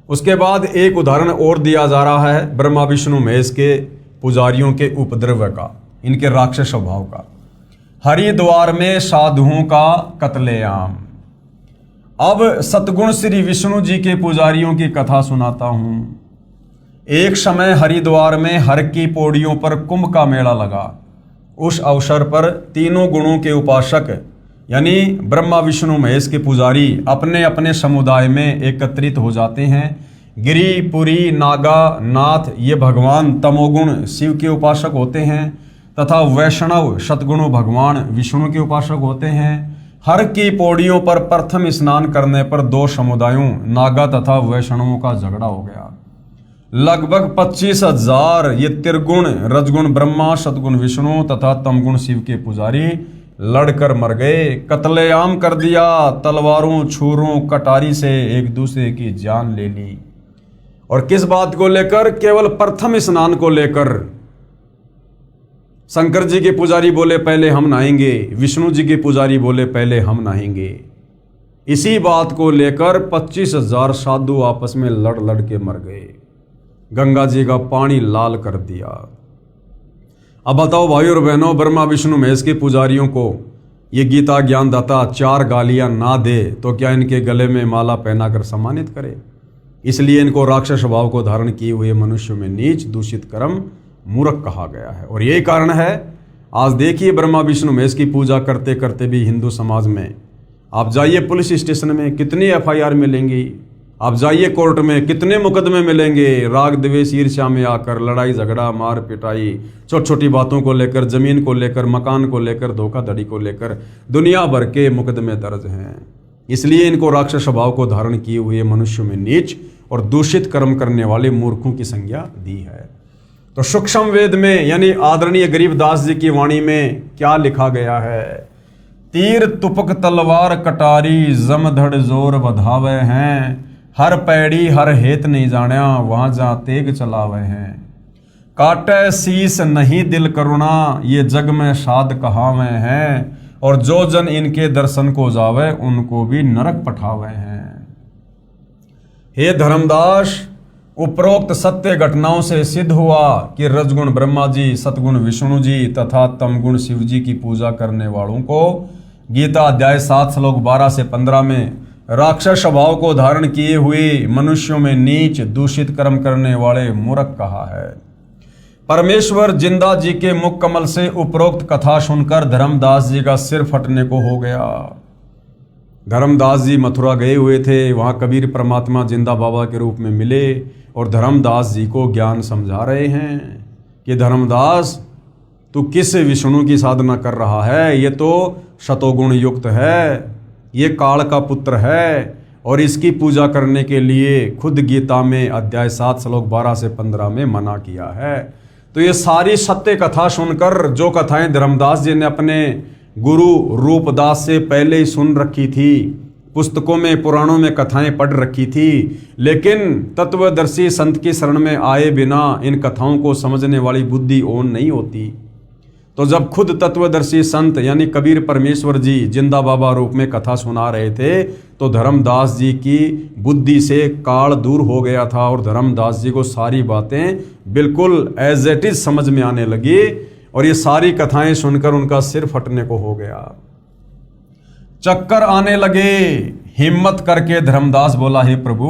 [SPEAKER 1] उसके बाद एक उदाहरण और दिया जा रहा है ब्रह्मा विष्णु महेश के पुजारियों के उपद्रव का, इनके राक्षस स्वभाव का। हरिद्वार में साधुओं का कत्लेआम। अब सतगुण श्री विष्णु जी के पुजारियों की कथा सुनाता हूं। एक समय हरिद्वार में हर की पौड़ियों पर कुंभ का मेला लगा। उस अवसर पर तीनों गुणों के उपासक यानी ब्रह्मा विष्णु महेश के पुजारी अपने अपने समुदाय में एकत्रित हो जाते हैं। गिरि, पुरी, नागा, नाथ ये भगवान तमोगुण शिव के उपासक होते हैं तथा वैष्णव सतगुण भगवान विष्णु के उपासक होते हैं। हर की पौड़ियों पर प्रथम स्नान करने पर 2 समुदायों नागा तथा वैष्णवों का झगड़ा हो गया। लगभग 25,000 ये त्रिगुण रजगुण ब्रह्मा, सतगुण विष्णु तथा तमगुण शिव के पुजारी लड़कर मर गए। कत्लेआम कर दिया। तलवारों, छुरों, कटारी से एक दूसरे की जान ले ली। और किस बात को लेकर? केवल प्रथम स्नान को लेकर। शंकर जी के पुजारी बोले पहले हम नहाएंगे, विष्णु जी के पुजारी बोले पहले हम नहाएंगे। इसी बात को लेकर 25,000 साधु आपस में लड़ लड़ के मर गए। गंगा जी का पानी लाल कर दिया। अब बताओ भाइयों और बहनों, ब्रह्मा विष्णु महेश के पुजारियों को ये गीता ज्ञानदाता 4 गालियां ना दे तो क्या इनके गले में माला पहनाकर सम्मानित करे। इसलिए इनको राक्षस भाव को धारण किए हुए मनुष्यों में नीच, दूषित, कर्म, मूर्ख कहा गया है। और यही कारण है, आज देखिए ब्रह्मा विष्णु महेश की पूजा करते करते भी हिंदू समाज में आप जाइए पुलिस स्टेशन में कितनी FIR मिलेंगी, आप जाइए कोर्ट में कितने मुकदमे मिलेंगे, राग द्वेष ईर्ष्या में आकर लड़ाई झगड़ा मार पिटाई, छोटी छोटी बातों को लेकर, जमीन को लेकर, मकान को लेकर, धोखाधड़ी को लेकर दुनिया भर के मुकदमे दर्ज हैं। इसलिए इनको राक्षस स्वभाव को धारण किए हुए मनुष्यों में नीच और दूषित कर्म करने वाले मूर्खों की संज्ञा दी है। तो सूक्ष्म वेद में यानी आदरणीय गरीबदास जी की वाणी में क्या लिखा गया है? तीर तुपक तलवार कटारी जमधड़ जोर बधावे हैं, हर पैड़ी हर हेत नहीं जाण्या वहां जा तेग चलावे हैं। काटे शीस नहीं दिल करुणा ये जग में साध कहावे हैं, और जो जन इनके दर्शन को जावे उनको भी नरक पठावे हैं। हे धर्मदास, उपरोक्त सत्य घटनाओं से सिद्ध हुआ कि रजगुण ब्रह्मा जी, सतगुण विष्णु जी तथा तमगुण शिव जी की पूजा करने वालों को गीता अध्याय 7 श्लोक 12 से 15 में राक्षस स्वभाव को धारण किए हुए मनुष्यों में नीच दूषित कर्म करने वाले मूर्ख कहा है। परमेश्वर जिंदा जी के मुख कमल से उपरोक्त कथा सुनकर धर्मदास जी का सिर फटने को हो गया। धर्मदास जी मथुरा गए हुए थे, वहां कबीर परमात्मा जिंदा बाबा के रूप में मिले और धर्मदास जी को ज्ञान समझा रहे हैं कि धर्मदास तू किस विष्णु की साधना कर रहा है, ये तो शतोगुण युक्त है, ये काल का पुत्र है, और इसकी पूजा करने के लिए खुद गीता में अध्याय 7 श्लोक 12 से 15 में मना किया है। तो ये सारी सत्य कथा सुनकर, जो कथाएं धर्मदास जी ने अपने गुरु रूपदास से पहले ही सुन रखी थी, पुस्तकों में पुराणों में कथाएं पढ़ रखी थी, लेकिन तत्वदर्शी संत की शरण में आए बिना इन कथाओं को समझने वाली बुद्धि ओन नहीं होती। तो जब खुद तत्वदर्शी संत यानी कबीर परमेश्वर जी जिंदा बाबा रूप में कथा सुना रहे थे, तो धर्मदास जी की बुद्धि से काल दूर हो गया था और धर्मदास जी को सारी बातें बिल्कुल एज इट इज समझ में आने लगी, और ये सारी कथाएं सुनकर उनका सिर फटने को हो गया, चक्कर आने लगे। हिम्मत करके धर्मदास बोला, हे प्रभु,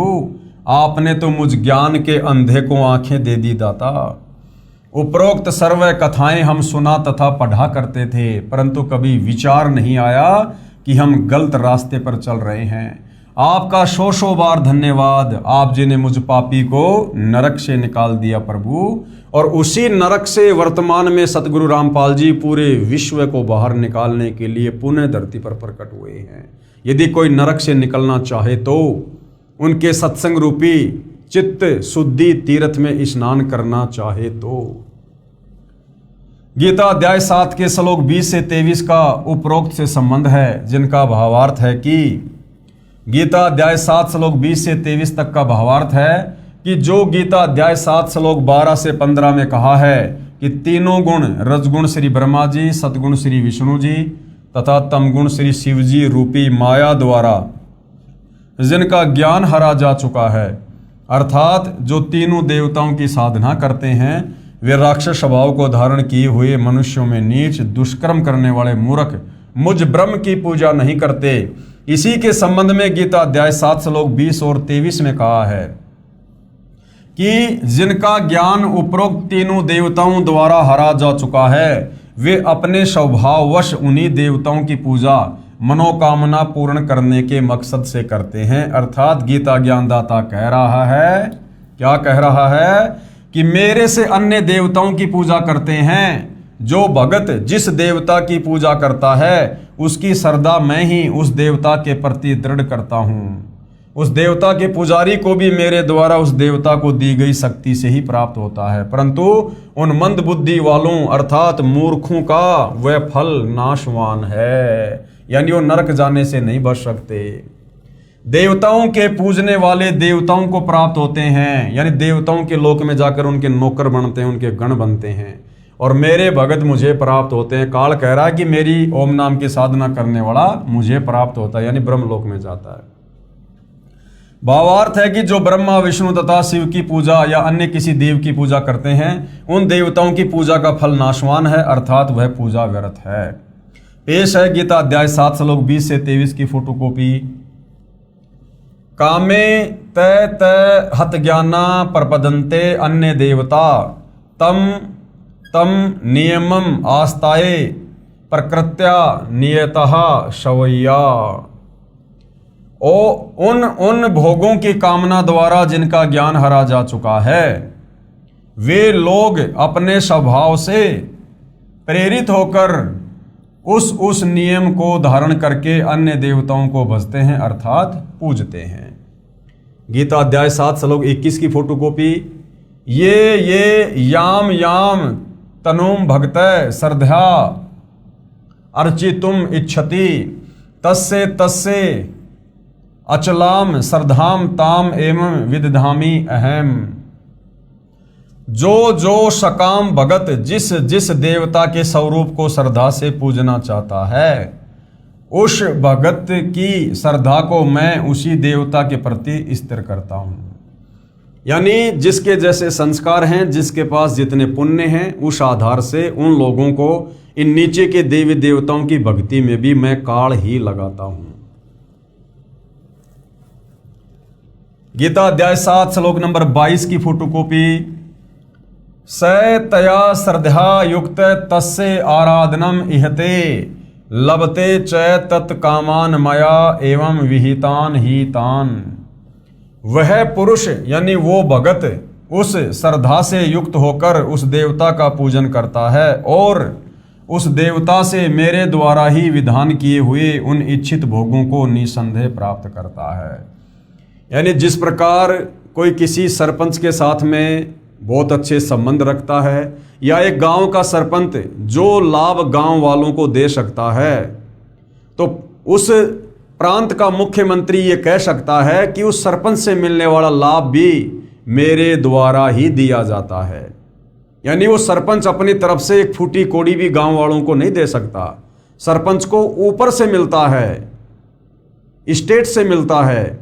[SPEAKER 1] आपने तो मुझ ज्ञान के अंधे को आंखें दे दी दाता। उपरोक्त सर्व कथाएं हम सुना तथा पढ़ा करते थे, परंतु कभी विचार नहीं आया कि हम गलत रास्ते पर चल रहे हैं। आपका सौ बार धन्यवाद, आप जी ने मुझ पापी को नरक से निकाल दिया प्रभु, और उसी नरक से वर्तमान में सतगुरु रामपाल जी पूरे विश्व को बाहर निकालने के लिए पुनः धरती पर प्रकट हुए हैं। यदि कोई नरक से निकलना चाहे तो उनके सत्संग रूपी चित्त शुद्धि तीर्थ में स्नान करना चाहे तो। गीता अध्याय 7 के श्लोक 20 से 23 का उपरोक्त से संबंध है, जिनका भावार्थ है कि गीता अध्याय 7 श्लोक 20 से 23 तक का भावार्थ है कि जो गीता अध्याय 7 श्लोक 12 से 15 में कहा है कि तीनों गुण रजगुण श्री ब्रह्मा जी, सतगुण श्री विष्णु जी तथा तमगुण श्री शिव जी रूपी माया द्वारा जिनका ज्ञान हरा जा चुका है, अर्थात जो तीनों देवताओं की साधना करते हैं, वे राक्षस स्वभाव को धारण किए हुए मनुष्यों में नीच दुष्कर्म करने वाले मूर्ख मुझ ब्रह्म की पूजा नहीं करते। इसी के संबंध में गीता अध्याय 7 श्लोक 20 और 23 में कहा है कि जिनका ज्ञान उपरोक्त तीनों देवताओं द्वारा हरा जा चुका है, वे अपने स्वभाववश उन्हीं देवताओं की पूजा मनोकामना पूर्ण करने के मकसद से करते हैं। अर्थात गीता ज्ञानदाता कह रहा है, क्या कह रहा है कि मेरे से अन्य देवताओं की पूजा करते हैं। जो भगत जिस देवता की पूजा करता है उसकी श्रद्धा मैं ही उस देवता के प्रति दृढ़ करता हूँ। उस देवता के पुजारी को भी मेरे द्वारा उस देवता को दी गई शक्ति से ही प्राप्त होता है, परंतु उन मंद बुद्धि वालों अर्थात मूर्खों का वह फल नाशवान है, यानी वो नरक जाने से नहीं बच सकते। देवताओं के पूजने वाले देवताओं को प्राप्त होते हैं, यानी देवताओं के लोक में जाकर उनके नौकर बनते हैं, उनके गण बनते हैं, और मेरे भगत मुझे प्राप्त होते हैं। काल कह रहा है कि मेरी ओम नाम की साधना करने वाला मुझे प्राप्त होता है, यानी ब्रह्म लोक में जाता है। भावार्थ है कि जो ब्रह्मा विष्णु तथा शिव की पूजा या अन्य किसी देव की पूजा करते हैं, उन देवताओं की पूजा का फल नाशवान है, अर्थात वह पूजा व्यर्थ है। पेश है गीता अध्याय 7 श्लोक 20 से 23 की फोटोकॉपी। कामे तय तय हत ज्ञाना प्रपदन्ते अन्य देवता तम तम नियमम आस्ताये प्रकृत्या नियतः शवैया। उन भोगों की कामना द्वारा जिनका ज्ञान हरा जा चुका है, वे लोग अपने स्वभाव से प्रेरित होकर उस नियम को धारण करके अन्य देवताओं को भजते हैं अर्थात पूजते हैं। गीता अध्याय 7 श्लोक 21 की फोटोकॉपी। ये याम याम तनुम भक्तय श्रद्धा अर्चितुम इच्छति तस्से तस्से अचलाम श्रद्धाम ताम एवं विदधामि अहम। जो सकाम भगत जिस जिस देवता के स्वरूप को श्रद्धा से पूजना चाहता है, उस भगत की श्रद्धा को मैं उसी देवता के प्रति स्थिर करता हूं। यानी जिसके जैसे संस्कार हैं, जिसके पास जितने पुण्य हैं, उस आधार से उन लोगों को इन नीचे के देवी देवताओं की भक्ति में भी मैं काल ही लगाता हूं। गीता अध्याय 7 श्लोक नंबर 22 की फोटोकॉपी। स तया श्रद्धा युक्त तस्य आराधनम इहते लभते च तत्कामान मया एवं विहितान ही तान। वह पुरुष यानी वो भगत उस श्रद्धा से युक्त होकर उस देवता का पूजन करता है और उस देवता से मेरे द्वारा ही विधान किए हुए उन इच्छित भोगों को निसंदेह प्राप्त करता है। यानी जिस प्रकार कोई किसी सरपंच के साथ में बहुत अच्छे संबंध रखता है या एक गांव का सरपंच जो लाभ गांव वालों को दे सकता है, तो उस प्रांत का मुख्यमंत्री ये कह सकता है कि उस सरपंच से मिलने वाला लाभ भी मेरे द्वारा ही दिया जाता है। यानी वो सरपंच अपनी तरफ से एक फूटी कोड़ी भी गांव वालों को नहीं दे सकता। सरपंच को ऊपर से मिलता है, स्टेट से मिलता है,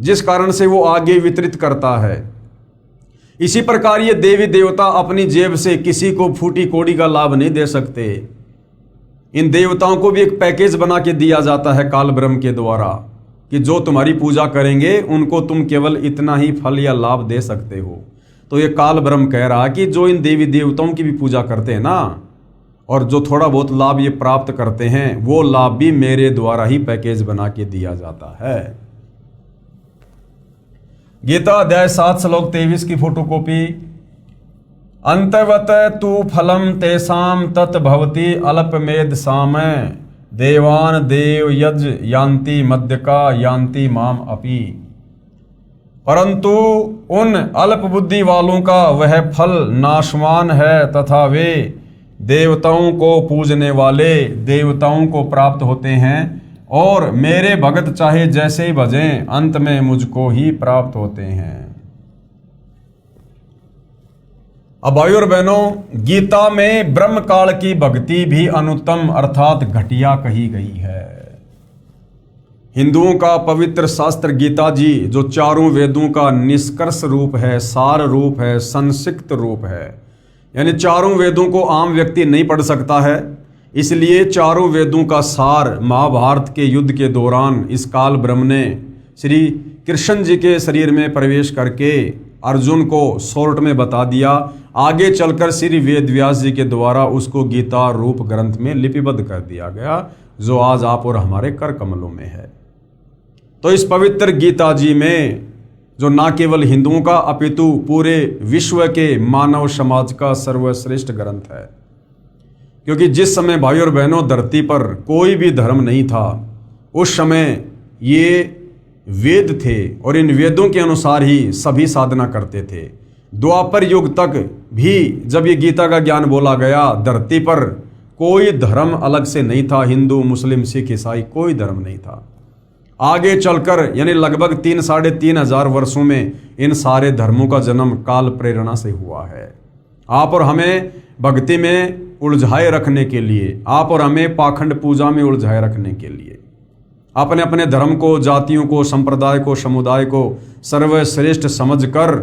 [SPEAKER 1] जिस कारण से वो आगे वितरित करता है। इसी प्रकार ये देवी देवता अपनी जेब से किसी को फूटी कोड़ी का लाभ नहीं दे सकते। इन देवताओं को भी एक पैकेज बना के दिया जाता है काल ब्रह्म के द्वारा कि जो तुम्हारी पूजा करेंगे उनको तुम केवल इतना ही फल या लाभ दे सकते हो। तो ये काल ब्रह्म कह रहा है कि जो इन देवी देवताओं की भी पूजा करते हैं ना, और जो थोड़ा बहुत लाभ ये प्राप्त करते हैं, वो लाभ भी मेरे द्वारा ही पैकेज बना के दिया जाता है। गीता अध्याय 7 श्लोक 23 की फोटोकॉपी। अंतवत तु फलम तेषाम तत् भवति अल्पमेध सामय देवान देव यज यान्ति मध्यका यान्ति माम अपि। परंतु उन अल्प बुद्धि वालों का वह फल नाशवान है तथा वे देवताओं को पूजने वाले देवताओं को प्राप्त होते हैं और मेरे भगत चाहे जैसे ही भजें अंत में मुझको ही प्राप्त होते हैं। अब भाइयों और बहनों, गीता में ब्रह्म काल की भक्ति भी अनुत्तम अर्थात घटिया कही गई है। हिंदुओं का पवित्र शास्त्र गीता जी जो चारों वेदों का निष्कर्ष रूप है, सार रूप है, संक्षिप्त रूप है, यानी चारों वेदों को आम व्यक्ति नहीं पढ़ सकता है, इसलिए चारों वेदों का सार महाभारत के युद्ध के दौरान इस काल ब्रह्म ने श्री कृष्ण जी के शरीर में प्रवेश करके अर्जुन को शॉर्ट में बता दिया। आगे चलकर श्री वेद व्यास जी के द्वारा उसको गीता रूप ग्रंथ में लिपिबद्ध कर दिया गया, जो आज आप और हमारे कर कमलों में है। तो इस पवित्र गीता जी में जो ना केवल हिंदुओं का अपितु पूरे विश्व के मानव समाज का सर्वश्रेष्ठ ग्रंथ है, क्योंकि जिस समय भाइयों और बहनों धरती पर कोई भी धर्म नहीं था, उस समय ये वेद थे और इन वेदों के अनुसार ही सभी साधना करते थे। द्वापर युग तक भी जब ये गीता का ज्ञान बोला गया, धरती पर कोई धर्म अलग से नहीं था, हिंदू मुस्लिम सिख ईसाई कोई धर्म नहीं था। आगे चलकर यानी लगभग 3-3.5 वर्षों में इन सारे धर्मों का जन्म काल प्रेरणा से हुआ है। आप और हमें भक्ति में उलझाए रखने के लिए, आप और हमें पाखंड पूजा में उलझाए रखने के लिए, अपने अपने धर्म को, जातियों को, संप्रदाय को, समुदाय को सर्वश्रेष्ठ समझकर,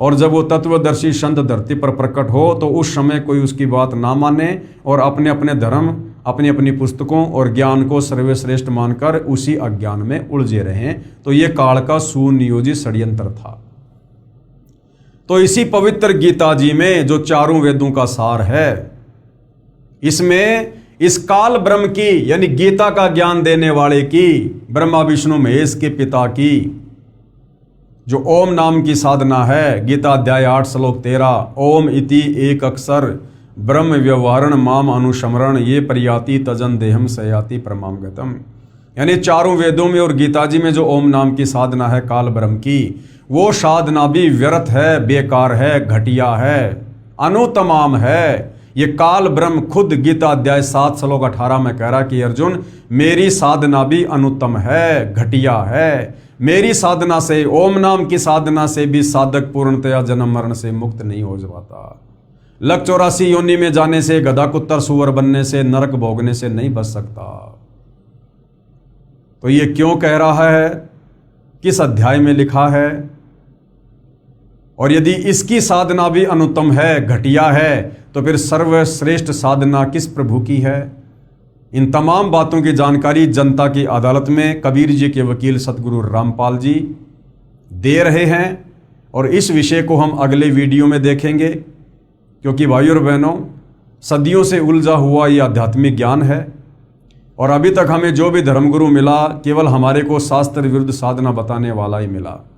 [SPEAKER 1] और जब वो तत्वदर्शी संत धरती पर प्रकट हो तो उस समय कोई उसकी बात ना माने और अपने अपने धर्म अपनी अपनी पुस्तकों और ज्ञान को सर्वश्रेष्ठ मानकर उसी अज्ञान में उलझे रहे। तो ये काल का सुनियोजित षड्यंत्र था। तो इसी पवित्र गीता जी में जो चारों वेदों का सार है, इसमें इस काल ब्रह्म की यानी गीता का ज्ञान देने वाले की, ब्रह्मा विष्णु महेश के पिता की जो ओम नाम की साधना है, गीता अध्याय 8 श्लोक 13, ओम इति एक अक्षर ब्रह्म व्यवहारण माम अनुस्मरण ये प्रयाति तजन देहम सयाति परमाम गतम। यानी चारों वेदों में और गीता जी में जो ओम नाम की साधना है काल ब्रह्म की, वो साधना भी व्यर्थ है, बेकार है, घटिया है, अनुतमाम है। ये काल ब्रह्म खुद गीता अध्याय 7 श्लोक 18 में कह रहा कि अर्जुन मेरी साधना भी अनुत्तम है, घटिया है। मेरी साधना से, ओम नाम की साधना से भी साधक पूर्णतया जन्म मरण से मुक्त नहीं हो जाता। लक 84 योनि में जाने से, गधा कुत्तर सुअर बनने से, नरक भोगने से नहीं बच सकता। तो ये क्यों कह रहा है, किस अध्याय में लिखा है, और यदि इसकी साधना भी अनुत्तम है, घटिया है, तो फिर सर्वश्रेष्ठ साधना किस प्रभु की है? इन तमाम बातों की जानकारी जनता की अदालत में कबीर जी के वकील सतगुरु रामपाल जी दे रहे हैं, और इस विषय को हम अगले वीडियो में देखेंगे। क्योंकि भाइयों और बहनों, सदियों से उलझा हुआ ये आध्यात्मिक ज्ञान है, और अभी तक हमें जो भी धर्मगुरु मिला केवल हमारे को शास्त्र विरुद्ध साधना बताने वाला ही मिला।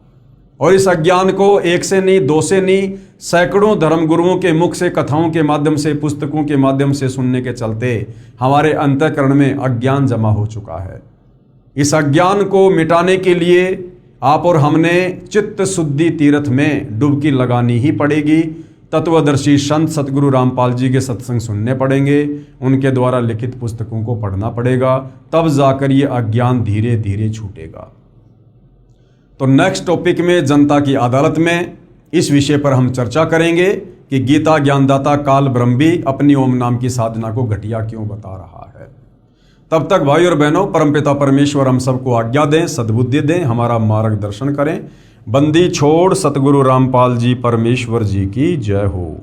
[SPEAKER 1] और इस अज्ञान को एक से नहीं, दो से नहीं, सैकड़ों धर्मगुरुओं के मुख से, कथाओं के माध्यम से, पुस्तकों के माध्यम से सुनने के चलते हमारे अंतःकरण में अज्ञान जमा हो चुका है। इस अज्ञान को मिटाने के लिए आप और हमने चित्त शुद्धि तीर्थ में डुबकी लगानी ही पड़ेगी। तत्वदर्शी संत सतगुरु रामपाल जी के सत्संग सुनने पड़ेंगे, उनके द्वारा लिखित पुस्तकों को पढ़ना पड़ेगा, तब जाकर ये अज्ञान धीरे धीरे छूटेगा। तो नेक्स्ट टॉपिक में जनता की अदालत में इस विषय पर हम चर्चा करेंगे कि गीता ज्ञानदाता काल ब्रह्म भी अपनी ओम नाम की साधना को घटिया क्यों बता रहा है। तब तक भाई और बहनों, परमपिता परमेश्वर हम सबको आज्ञा दें, सद्बुद्धि दें, हमारा मार्गदर्शन करें। बंदी छोड़ सतगुरु रामपाल जी परमेश्वर जी की जय हो।